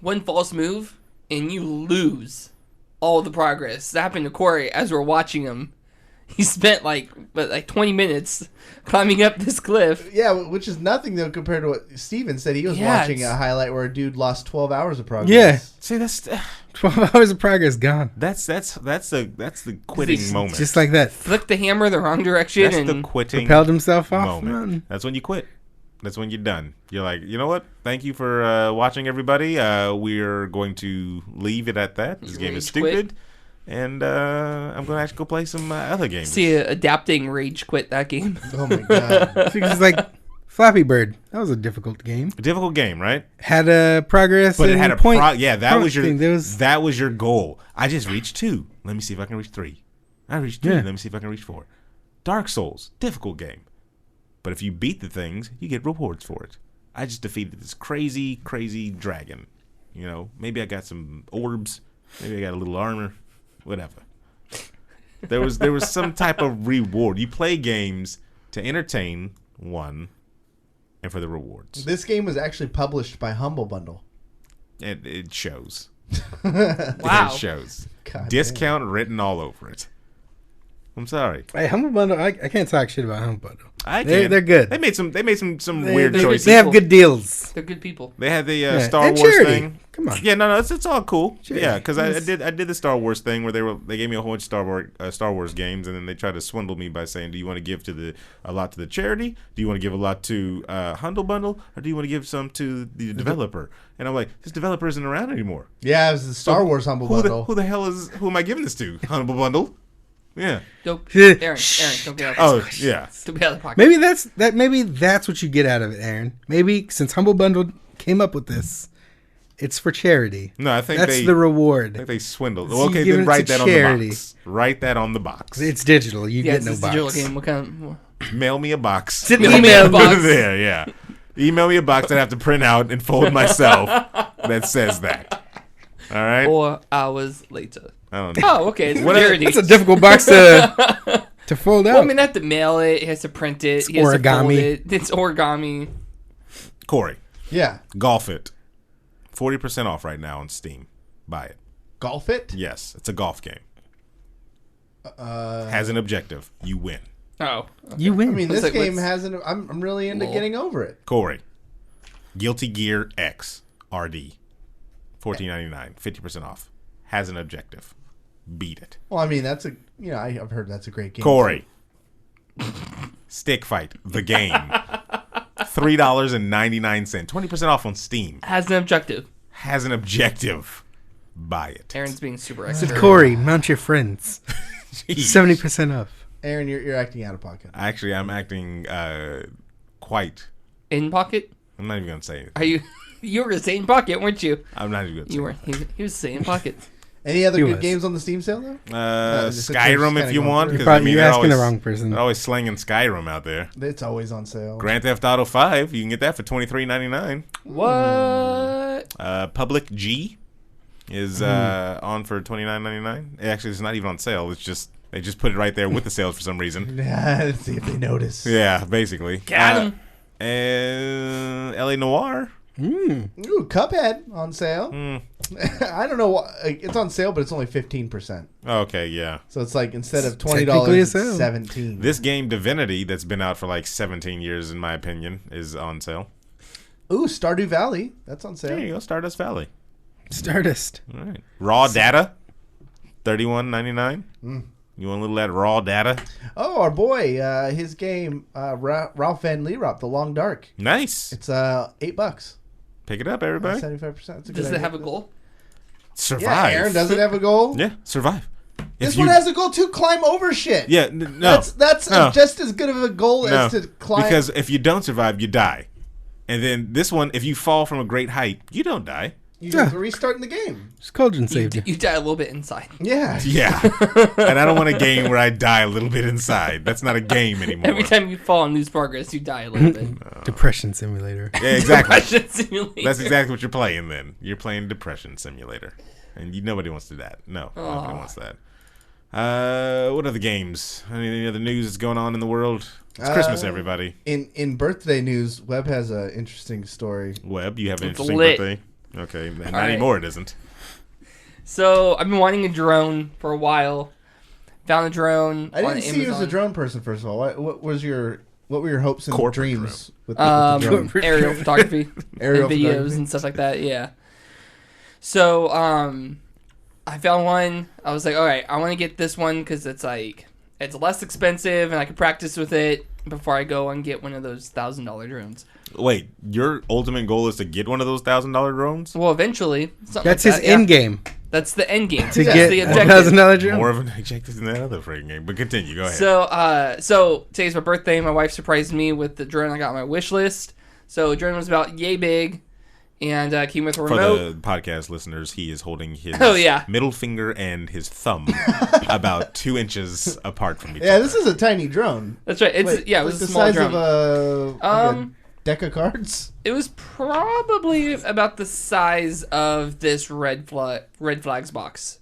one false move and you lose all the progress. That happened to Cory as we're watching him. He spent like 20 minutes climbing up this cliff. Yeah, which is nothing though compared to what Steven said. He was watching a highlight where a dude lost 12 hours of progress. Yeah. See, that's 12 hours of progress gone. That's the quitting moment. Just like that. Flicked the hammer the wrong direction. That's and the quitting propelled himself off. moment. That's when you quit. That's when you're done. You're like, you know what? Thank you for watching, everybody. We're going to leave it at that. This game is stupid. Quit. And I'm going to actually go play some other games. See, adapting rage quit that game. Oh my god! It's like Flappy Bird. That was a difficult game. A difficult game, right? Had a progress, but it had a point. that was your thing. that was your goal. I just reached 2. Let me see if I can reach 3. I reached 3. Let me see if I can reach 4. Dark Souls, difficult game. But if you beat the things, you get rewards for it. I just defeated this crazy, crazy dragon. You know, maybe I got some orbs. Maybe I got a little armor. Whatever. There was some type of reward. You play games to entertain, one, and for the rewards. This game was actually published by Humble Bundle. It shows. Wow. It shows. God Discount written all over it. I'm sorry. Hey, Humble Bundle. I can't talk shit about Humble Bundle. They're good. They made some weird choices. They have good deals. They're good people. They had the Star and Wars charity. thing. Come on. Yeah, no, it's all cool. Charity. Yeah, because I did the Star Wars thing where they gave me a whole bunch of Star Wars games, and then they tried to swindle me by saying, "Do you want to give a lot to the charity? Do you want to give a lot to Humble Bundle, or do you want to give some to the developer?" And I'm like, this developer isn't around anymore. Yeah, it was the Star Wars Humble Bundle. Who am I giving this to? Humble Bundle. Yeah. Aaron, don't get out of the yeah. Don't get out of the pocket. Maybe that's what you get out of it, Aaron. Maybe since Humble Bundle came up with this, it's for charity. No, I think that's the reward. I think they swindled. So okay, then write that on the box. Write that on the box. It's digital. You get no it's box. Digital game. What kind of... Mail me a box. Send Mail me a box. There, yeah. Email me a box that I have to print out and fold myself that says that. All right? 4 hours later. I don't know. Oh, okay. It's charity. That's a difficult box to fold out. Well, I mean, I have to mail it. He has to print it. He has origami. to fold it. It's origami. Cory. Yeah. Golf It. 40% off right now on Steam. Buy it. Golf It? Yes. It's a golf game. Has an objective. You win. Oh. Okay. You win. I mean, this like, game hasn't... I'm really into getting over it. Cory. Guilty Gear X RD. $14.99. 50% off. Has an objective. Beat it. Well, I mean, that's I've heard that's a great game. Cory. Stick Fight. The game. $3.99. 20% off on Steam. Has an objective. Has an objective. Buy it. Aaron's being super With expert. Cory, mount your friends. Jeez. 70% off. Aaron, you're acting out of pocket. Actually, I'm acting quite. In pocket? I'm not even going to say it. Are you? You were going to say in pocket, weren't you? I'm not even going to say You were. it. He was saying pocket. Any other He good was. games on the Steam sale, though? Skyrim, if you want. You're 'cause, probably they're asking the always- wrong person. They're always slinging Skyrim out there. It's always on sale. Grand Theft Auto 5, you can get that for $23.99. What? Public G is on for $29.99. Actually, it's not even on sale. It's just they just put it right there with the sales for some reason. Let's see if they notice. Yeah, basically. Got him. And LA Noire. Ooh, Cuphead on sale. I don't know why it's on sale, but it's only 15%. Okay, yeah. So it's like instead of Technically a $20, sale. it's $17. This game, Divinity, that's been out for like 17 years, in my opinion, is on sale. Ooh, Stardew Valley. That's on sale. There you go, Stardust Valley. Stardust. All right. Raw Data, $31.99. You want a little of that raw data? Oh, our boy, his game, Ralph Van Leerop, The Long Dark. Nice. It's $8. Pick it up, everybody. 75%. Does it have a goal? Survive. Yeah, Aaron, does it have a goal? Yeah, survive. This one has a goal to climb over shit. Yeah, no. That's No. just as good of a goal No, as to climb. because if you don't survive, you die. And then this one, if you fall from a great height, you don't die. You just restarting the game. Just Cauldron saved you. You die a little bit inside. Yeah. Yeah. And I don't want a game where I die a little bit inside. That's not a game anymore. Every time you fall and lose progress, you die a little bit. Depression Simulator. Yeah, exactly. Depression Simulator. That's exactly what you're playing then. You're playing Depression Simulator. And nobody wants to do that. No, nobody wants that. What other games? Any other news that's going on in the world? It's Christmas, everybody. In birthday news, Webb has an interesting story. Webb, you have an interesting lit. birthday? Okay, not right. anymore it isn't. So I've been wanting a drone for a while. Found a drone. I didn't on see you as a Amazon. drone person. First of all, what were your hopes and Corporate dreams with the drone? Aerial photography, Aerial and videos photography? and stuff like that. Yeah. So I found one. I was like, all right, I want to get this one because it's less expensive and I can practice with it before I go and get one of those $1,000 drones. Wait, your ultimate goal is to get one of those $1,000 drones? Well, eventually. That's his end game. That's the end game. To That's get the a objective. $1,000 drone. More of an objective than that other freaking game. But continue, go ahead. So today's my birthday. My wife surprised me with the drone I got on my wish list. So the drone was about yay big and came with a For remote. the podcast listeners, he is holding his middle finger and his thumb about 2 inches apart from each other. Yeah, this is a tiny drone. That's right. It was like a the small size drone. of a deck of cards. It was probably about the size of this red flags box.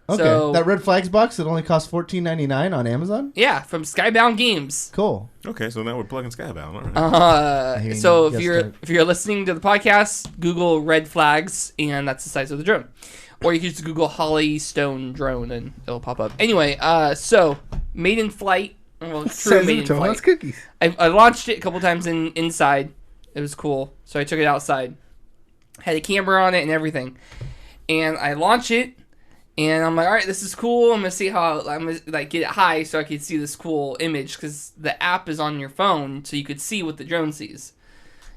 Okay, So, that red flags box that only costs $14.99 on Amazon. yeah, from Skybound Games. Cool. Okay, so now we're plugging Skybound. All right. mean, So yes, if you're listening to the podcast, Google red flags, and that's the size of the drone. Or you can just Google Holly Stone drone, and it'll pop up. Anyway, so made in flight. Well, true made in flight. Cookies. I launched it a couple times inside. It was cool, so I took it outside. Had a camera on it and everything, and I launch it. And I'm like, all right, this is cool. I'm gonna see how I'm gonna get it high so I can see this cool image because the app is on your phone, so you could see what the drone sees.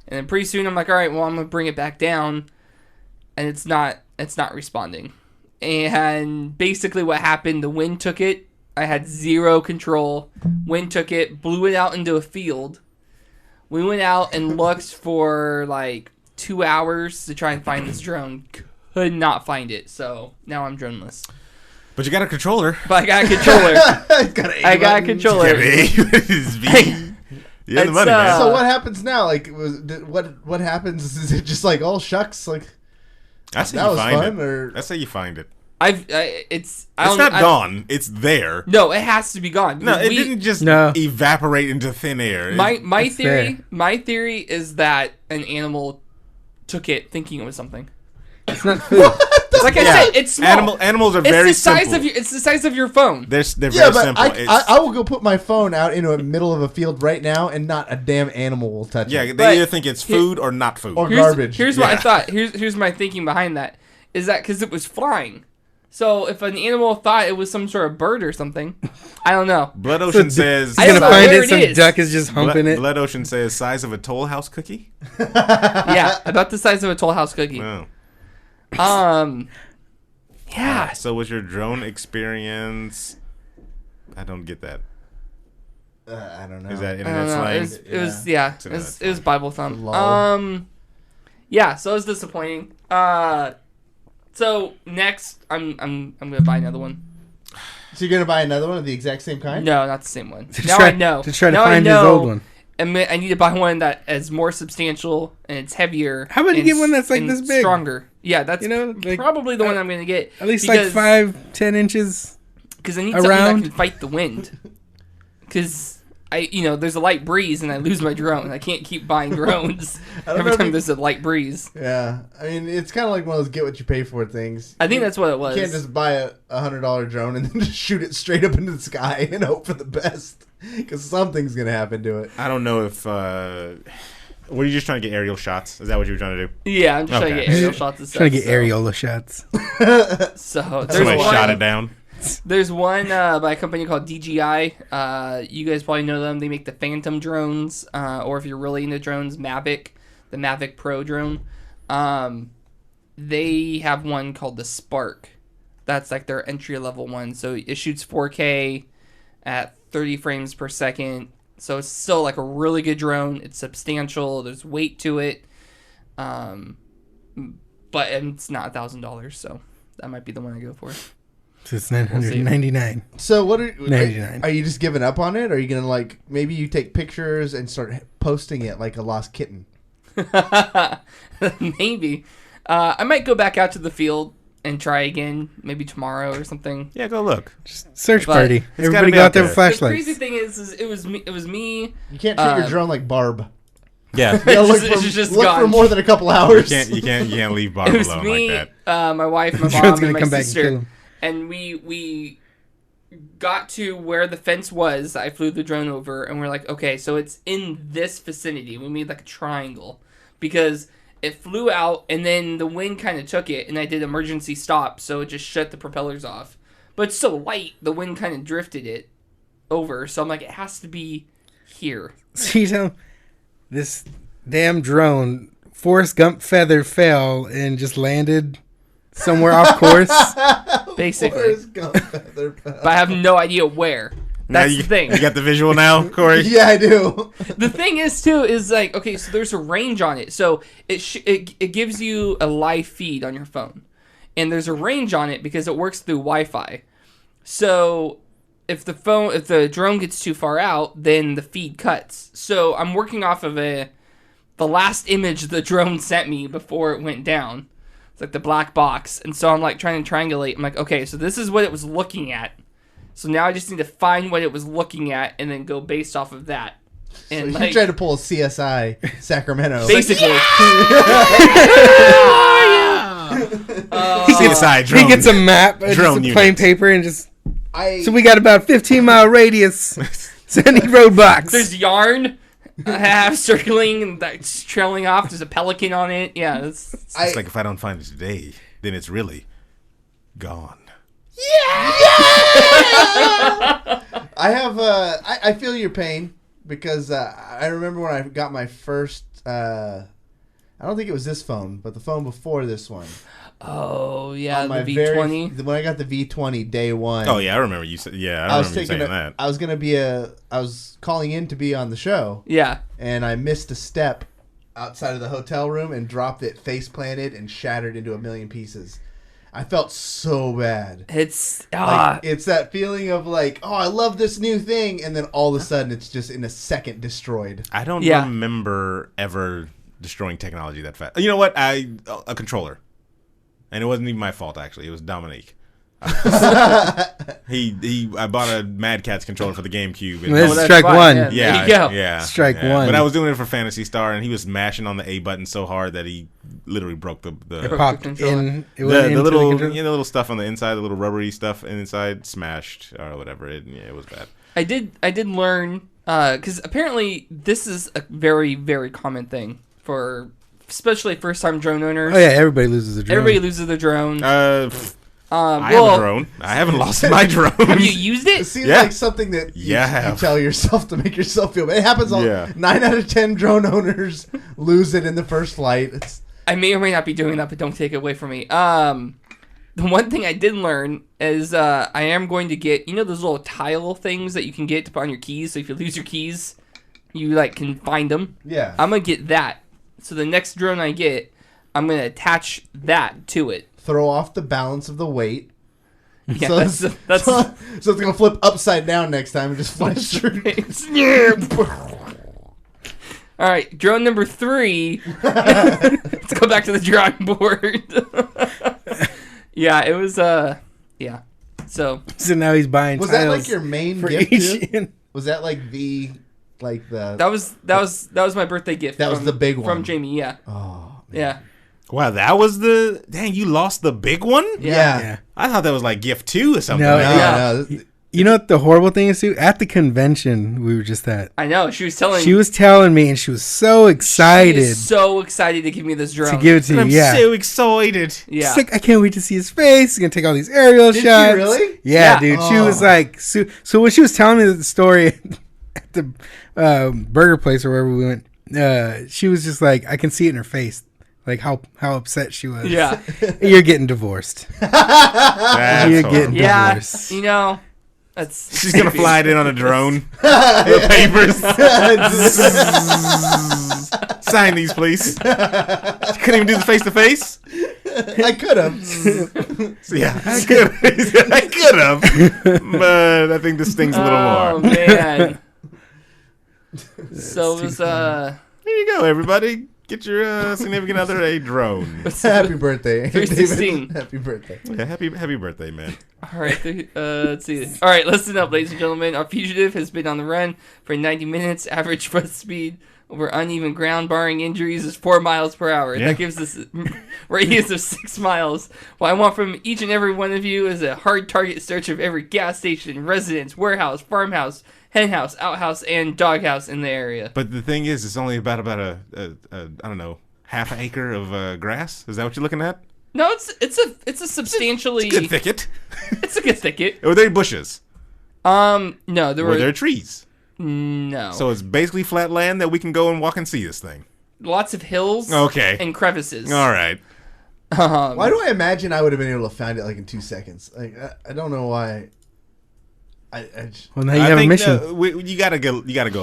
And then pretty soon I'm like, all right, well I'm gonna bring it back down, and it's not responding. And basically what happened, the wind took it. I had zero control. Wind took it, blew it out into a field. We went out and looked for like 2 hours to try and find this drone. Could not find it, so now I'm droneless. But you got a controller. But I got a controller. I got a controller. You have the money, man. So what happens now? Like, what happens? Is it just like, oh shucks, like That's how that you was find fun, it. or That's how you find it. It's not gone. It's there. No, it has to be gone. No, it didn't just evaporate into thin air. My theory is that an animal took it thinking it was something. It's not food. Like I said, it's small. Animals are it's very the size simple. it's the size of your phone. They're yeah, very but simple. I will go put my phone out into the middle of a field right now, and not a damn animal will touch yeah, it. they either think it's food or not food. Or garbage. Here's what I thought. Here's my thinking behind that. Is that because it was flying? So if an animal thought it was some sort of bird or something, I don't know. Blood Ocean says... I He's don't gonna know find where it. Some is. duck is just humping it. Blood Ocean says size of a Toll House cookie. Yeah, about the size of a Toll House cookie. Oh. Yeah. So was your drone experience? I don't get that. I don't know. Is that I internet don't know. slang? It was Bible thumb. Lol. Yeah, so it was disappointing. So next I'm gonna buy another one. So you're gonna buy another one of the exact same kind? No, not the same one. To Now try- I know. to try to Now find I his know, old one. And I need to buy one that is more substantial and it's heavier. How about you and get one that's like and this big? Stronger. Yeah, that's like, probably the one I'm gonna get. At least like 5-10 inches. Because I need something around. that can fight the wind. Because there's a light breeze and I lose my drone. I can't keep buying drones every time there's a light breeze. Yeah, I mean it's kind of like one of those get what you pay for things. I think that's what it was. You can't just buy a $100 drone and then just shoot it straight up into the sky and hope for the best, because something's gonna happen to it. I don't know if... were you just trying to get aerial shots? Is that what you were trying to do? Yeah, I'm just trying to get aerial shots and stuff. Trying to get areola shots. So Somebody shot it down. There's one by a company called DJI. You guys probably know them. They make the Phantom drones, or if you're really into drones, Mavic, the Mavic Pro drone. They have one called the Spark. That's like their entry level one. So it shoots 4K at 30 frames per second. So it's still like a really good drone. It's substantial. There's weight to it. But it's not $1,000. So that might be the one I go for. So it's $999. So what are 99. Are you just giving up on it? Or are you gonna maybe you take pictures and start posting it like a lost kitten? Maybe. I might go back out to the field and try again maybe tomorrow or something. Yeah, go look. Just search But party. it's gotta Everybody be got out their there. The flashlights. crazy thing is it was me. You can't treat your drone like Barb. Yeah. You gotta look, It's for, just look for gone. more than a couple hours. You can't leave Barb It was alone me, like that. my wife, my Drone's mom, gonna and my come back and kill sister, him. and we got to where the fence was. I flew the drone over, and we're like, okay, so it's in this vicinity. We made like a triangle because it flew out, and then the wind kind of took it, and I did emergency stop, so it just shut the propellers off. But it's so light, the wind kind of drifted it over. So I'm like, it has to be here. So you tell this damn drone, Forrest Gump feather fell and just landed somewhere off course. Basically. Forrest Gump feather fell. But I have no idea where. That's you, the thing. You got the visual now, Corey? Yeah, I do. The thing is, too, is like, okay, so there's a range on it. So it gives you a live feed on your phone. And there's a range on it because it works through Wi-Fi. So if the drone gets too far out, then the feed cuts. So I'm working off of the last image the drone sent me before it went down. It's like the black box. And so I'm like trying to triangulate. I'm like, okay, so this is what it was looking at. So now I just need to find what it was looking at and then go based off of that. And So like, you tried to pull a CSI Sacramento. basically. CSI drone. He gets a map, and drone just a plain units. paper, and just. I So we got about 15-mile radius. Sending roadblocks. There's yarn I have circling and that's trailing off. There's a pelican on it. Yeah, it's It's like if I don't find it today, then it's really gone. I have I feel your pain because I remember when I got my first I don't think it was this phone, but the phone before this one. oh yeah, On my the V20. when I got the V20 day one. Oh yeah, I remember you said. Yeah, I remember you saying that. I was gonna be I was calling in to be on the show, Yeah, and I missed a step outside of the hotel room and dropped it face planted and shattered into a million pieces. I felt so bad. it's Like, it's that feeling of like, oh, I love this new thing, and then all of a sudden it's just in a second destroyed. I don't Yeah. remember ever destroying technology that fast. You know what? A controller, and it wasn't even my fault actually. It was Dominique. I bought a Mad Catz controller for the GameCube. And Well, that's strike fine, one. yeah. yeah, There you go. yeah, Strike yeah. one. But I was doing it for Phantasy Star, and he was mashing on the A button so hard that he literally broke It the popped controller. in. It the went into little controller. the little stuff on the inside, the little rubbery stuff inside, smashed or whatever. It was bad. I did learn because apparently this is a very very common thing for especially first time drone owners. Oh yeah, everybody loses a drone. Everybody loses their drone. I have a drone. I haven't lost my drone. Have you used It it? seems Yeah. like something that you Yeah. tell yourself to make yourself feel bad. It happens all Yeah. 9 out of 10 drone owners lose it in the first flight. It's I may or may not be doing that, but don't take it away from me. The one thing I did learn is I am going to get, you know, those little tile things that you can get to put on your keys. So if you lose your keys, you like can find them. yeah. I'm gonna get that. So the next drone I get, I'm gonna attach that to it. Throw off the balance of the weight. Yeah, so, that's so it's gonna flip upside down next time and just fly straight. All right, drone number 3. Let's go back to the drawing board. Yeah, it was yeah. So now he's buying. Was that tiles like your main for gift? each? Too? Was that like the that was my birthday gift. That was the big one. from Jamie. Yeah, Oh man. yeah. Wow, that was the dang. You lost the big one. Yeah. Yeah. I thought that was like gift 2 or something. No, like No, that. no. You know what the horrible thing is too? At the convention, we were just at. I know. She was telling. She was telling me, and she was so She excited is so excited to give me this drone. to give it to you. I'm Yeah. so excited. Yeah. She's like, I can't wait to see his face. He's gonna take all these aerial Did she shots. really? Yeah, Yeah. dude. She Oh. was like, so when she was telling me the story at the burger place or wherever we went, she was just like, I can see it in her face, like how upset she was. Yeah. You're getting divorced. That's You're horrible. getting Yeah. divorced. You know, that's. She's gonna fly it in on a drone. The papers. Sign these, please. She couldn't even do the face to face. I could have. So, yeah, I could have, but I think this stings a little Oh more. man. So it was There you go, everybody. Get your significant other a drone. Happy birthday, 316. David. Happy birthday. Yeah, happy birthday, man. All right, let's see. All right, listen up, ladies and gentlemen. Our fugitive has been on the run for 90 minutes. Average foot speed over uneven ground, barring injuries, is 4 miles per hour. Yeah. That gives us a radius of 6 miles. What I want from each and every one of you is a hard target search of every gas station, residence, warehouse, farmhouse, henhouse, outhouse, and doghouse in the area. But the thing is, it's only about a I don't know, half an acre of grass. Is that what you're looking at? No, it's a substantially It's a good thicket. It's a good thicket. Were there bushes? No, there Were there trees? no. So it's basically flat land that we can go and walk and see this thing. Lots of hills. Okay. And crevices. All right. Why do I imagine I would have been able to find it like in 2 seconds? Like I don't know why. Well, now you have a mission. You gotta go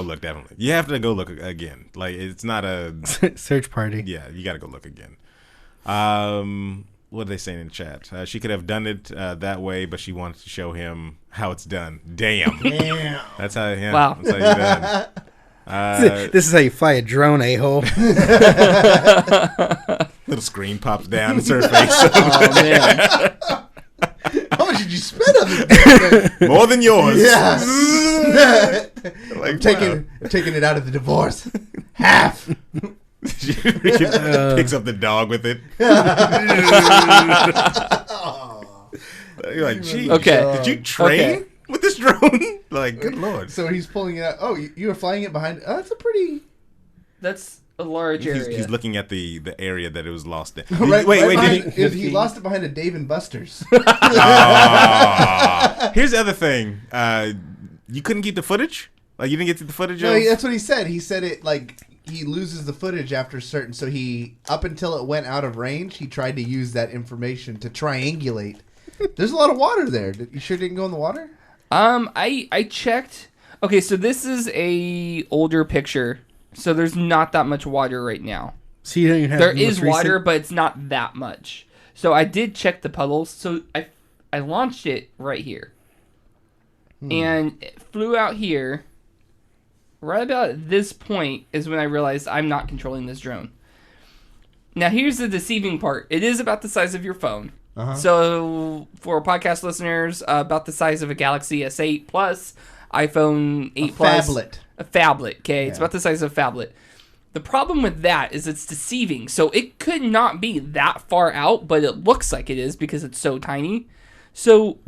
look. Definitely, you have to go look again. Like it's not a Search party. yeah. You gotta go look again. What are they saying in chat? She could have done it that way, but she wanted to show him how it's done. Damn. Damn. That's how. Yeah, Wow. That's how you done. This is how you fly a drone, a-hole. Little screen pops down. It's her face. Oh man. How much did you spend on this? More than yours. Yeah. Like, I'm taking it out of the divorce. Half. She picks up the dog with it. You're like, gee, Okay. did you train Okay. with this drone? Like, good lord. So he's pulling it out. Oh, you were flying it behind. Oh, that's a pretty. That's a large area. He's looking at the area that it was lost in. Right, wait. behind, he lost it behind a Dave and Buster's. Here's the other thing. You couldn't keep the footage? Like, you didn't get to the footage No, of? that's what he said. He said it like he loses the footage after certain. So he, up until it went out of range, he tried to use that information to triangulate. There's a lot of water there. You sure didn't go in the water? I checked. Okay, so this is a older picture. So there's not that much water right now. So you don't even have There the most is water, recent- but it's not that much. So I did check the puddles. So I launched it right here. And it flew out here. Right about at this point is when I realized I'm not controlling this drone. Now here's the deceiving part. It is about the size of your phone. So for podcast listeners, about the size of a Galaxy S8 Plus, iPhone 8 Plus. Phablet. A phablet, okay? It's Yeah. about the size of a phablet. The problem with that is it's deceiving. So it could not be that far out, but it looks like it is because it's so tiny. So,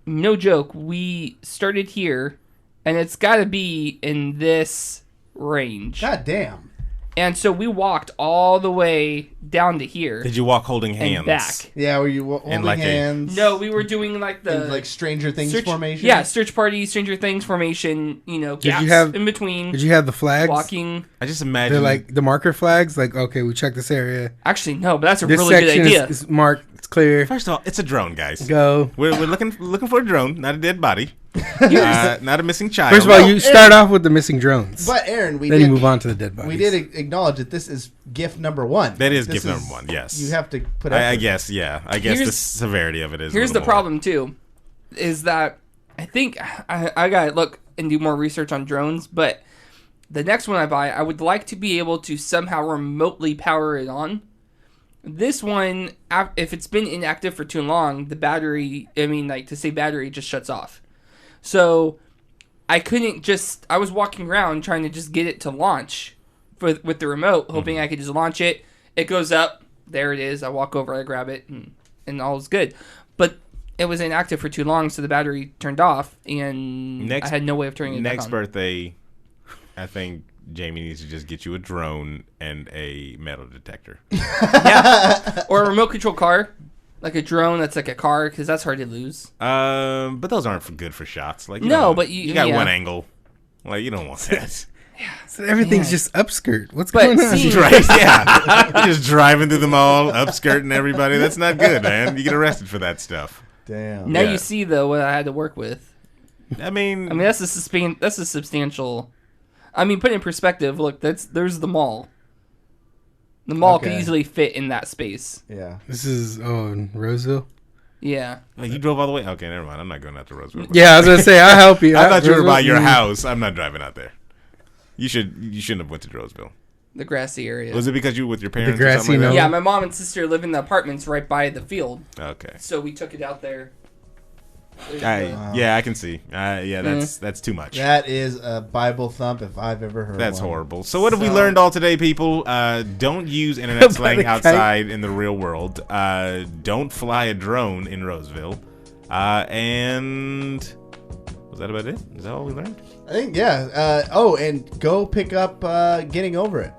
no joke, we started here, and it's got to be in this range. God damn. And so we walked all the way down to here Did you walk holding hands? and back. Yeah, were you holding like a- hands? No, we were doing like the... In, like Stranger Things search, formation? Yeah, search party, Stranger Things formation, gaps you have- in between, Did you have the flags? walking. I just They're imagine. like the marker flags. Like, okay, we checked this area. Actually, no, but that's a This really good section idea. is marked. It's clear. First of all, it's a drone, guys. Go. We're looking for a drone, not a dead body. Not a missing child. First of all, you start off with the missing drones. But Aaron, we then did you move on to the dead bodies. We did acknowledge that this is gift number one. That is This gift number one, yes. You have to put. I effort. guess, yeah. I guess the Here's- severity of it is. Here's a the little more. problem too, is that I think I gotta look and do more research on drones, but the next one I buy, I would like to be able to somehow remotely power it on. This one, if it's been inactive for too long, the battery, to say battery, just shuts off. So I couldn't just, I was walking around trying to just get it to launch with the remote, hoping I could just launch it. It goes up, there it is. I walk over, I grab it, and all is good. But it was inactive for too long, so the battery turned off, and I had no way of turning it back on. Next birthday, I think Jamie needs to just get you a drone and a metal detector. Yeah, or a remote control car, like a drone that's like a car, because that's hard to lose. But those aren't good for shots. Like No, know, but you got yeah. one angle. Like you don't want that. So everything's just upskirt. What's But going on? see- Right? Yeah, you're just driving through the mall, upskirting everybody. That's not good, man. You get arrested for that stuff. Damn. Now Yeah. you see though what I had to work with. I mean, That's a substantial. Put it in perspective. Look, there's the mall. The mall could Okay. easily fit in that space. Yeah. This is in Roseville. Yeah. like you drove all the way. Okay, never mind. I'm not going out to Roseville. Yeah, I was gonna say I'll help you. I thought you were by your Roseville? house. I'm not driving out there. You shouldn't have went to Roseville. the grassy area. Was it because you were with your parents? grassy or something like knoll? that? Yeah, my mom and sister live in the apartments right by the field, Okay. so we took it out there. Yeah, I can see. Yeah, that's too much. That is a Bible thump if I've ever heard That's one. horrible. So what have we learned all today, people? Don't use internet slang outside in the real world. Don't fly a drone in Roseville. And was that about it? Is that all we learned? I think, yeah. And go pick up Getting Over It.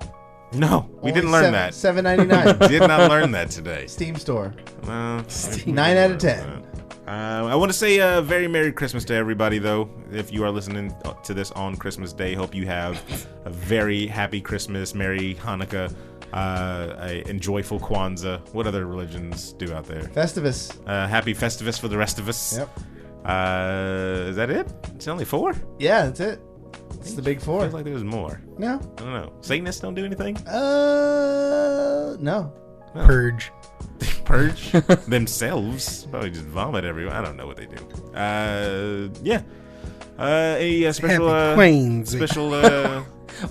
No, we didn't learn that. $7.99. Did not learn that today. Steam store. 9 Steam. out of 10. I want to say a very Merry Christmas to everybody, though. If you are listening to this on Christmas Day, hope you have a very happy Christmas, Merry Hanukkah, a joyful Kwanzaa. What other religions do out there? Festivus. Happy Festivus for the rest of us. Yep. Is that it? It's only 4? Yeah, that's it. It's the big 4. Feels like there's more. No. I don't know. Satanists don't do anything? No. Purge. Purge themselves. Probably just vomit everywhere. I don't know what they do. Yeah. A special Queens. special Well,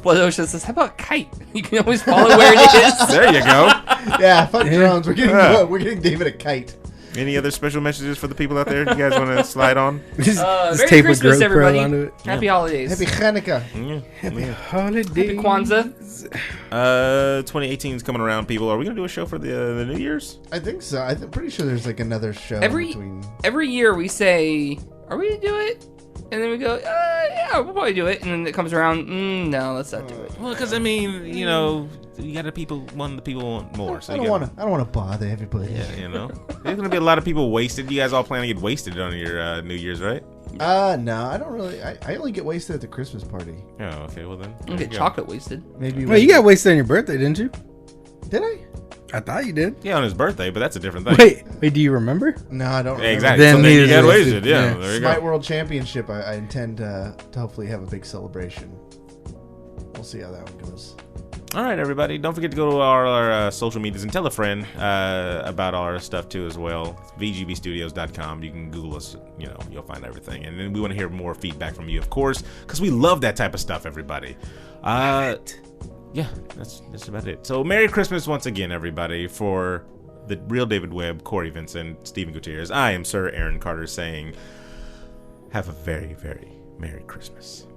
OSHA says, how about kite? You can always follow where it is. there you go. Yeah, fuck drones. We're getting David a kite. Any other special messages for the people out there you guys want to slide on? Just Merry tape a Christmas, GoPro everybody. onto it. Happy holidays. Happy Hanukkah. Happy holidays. Happy Kwanzaa. 2018 is coming around, people. Are we going to do a show for the New Year's? I think so. I'm pretty sure there's like another show between. Every year we say, are we going to do it? And then we go, yeah, we'll probably do it. And then it comes around, no, let's not do it. Well, because, I mean, you know, you got the people want more. So I don't want to bother everybody. Yeah, you know. There's going to be a lot of people wasted. You guys all plan to get wasted on your New Year's, right? No, I don't really. I only get wasted at the Christmas party. Oh, okay, well then. You get chocolate wasted. Maybe. Well, you got wasted on your birthday, didn't you? Did I? I thought you did. Yeah, on his birthday, but that's a different thing. Wait, do you remember? No, I don't. Yeah, remember. exactly. Then So then you neither got did wasted. I. Yeah, Yeah. there you Smite go. World Championship. I intend to hopefully have a big celebration. We'll see how that one goes. All right, everybody. Don't forget to go to our social medias and tell a friend about all our stuff, too, as well. VGBstudios.com. You can Google us. You know, you'll find everything. And then we want to hear more feedback from you, of course, because we love that type of stuff, everybody. Yeah, that's about it. So, Merry Christmas once again, everybody, for the Real David Webb, Cory, Vincent, Stephen Gutierrez. I am Sir Aaron Carter saying, have a very, very Merry Christmas.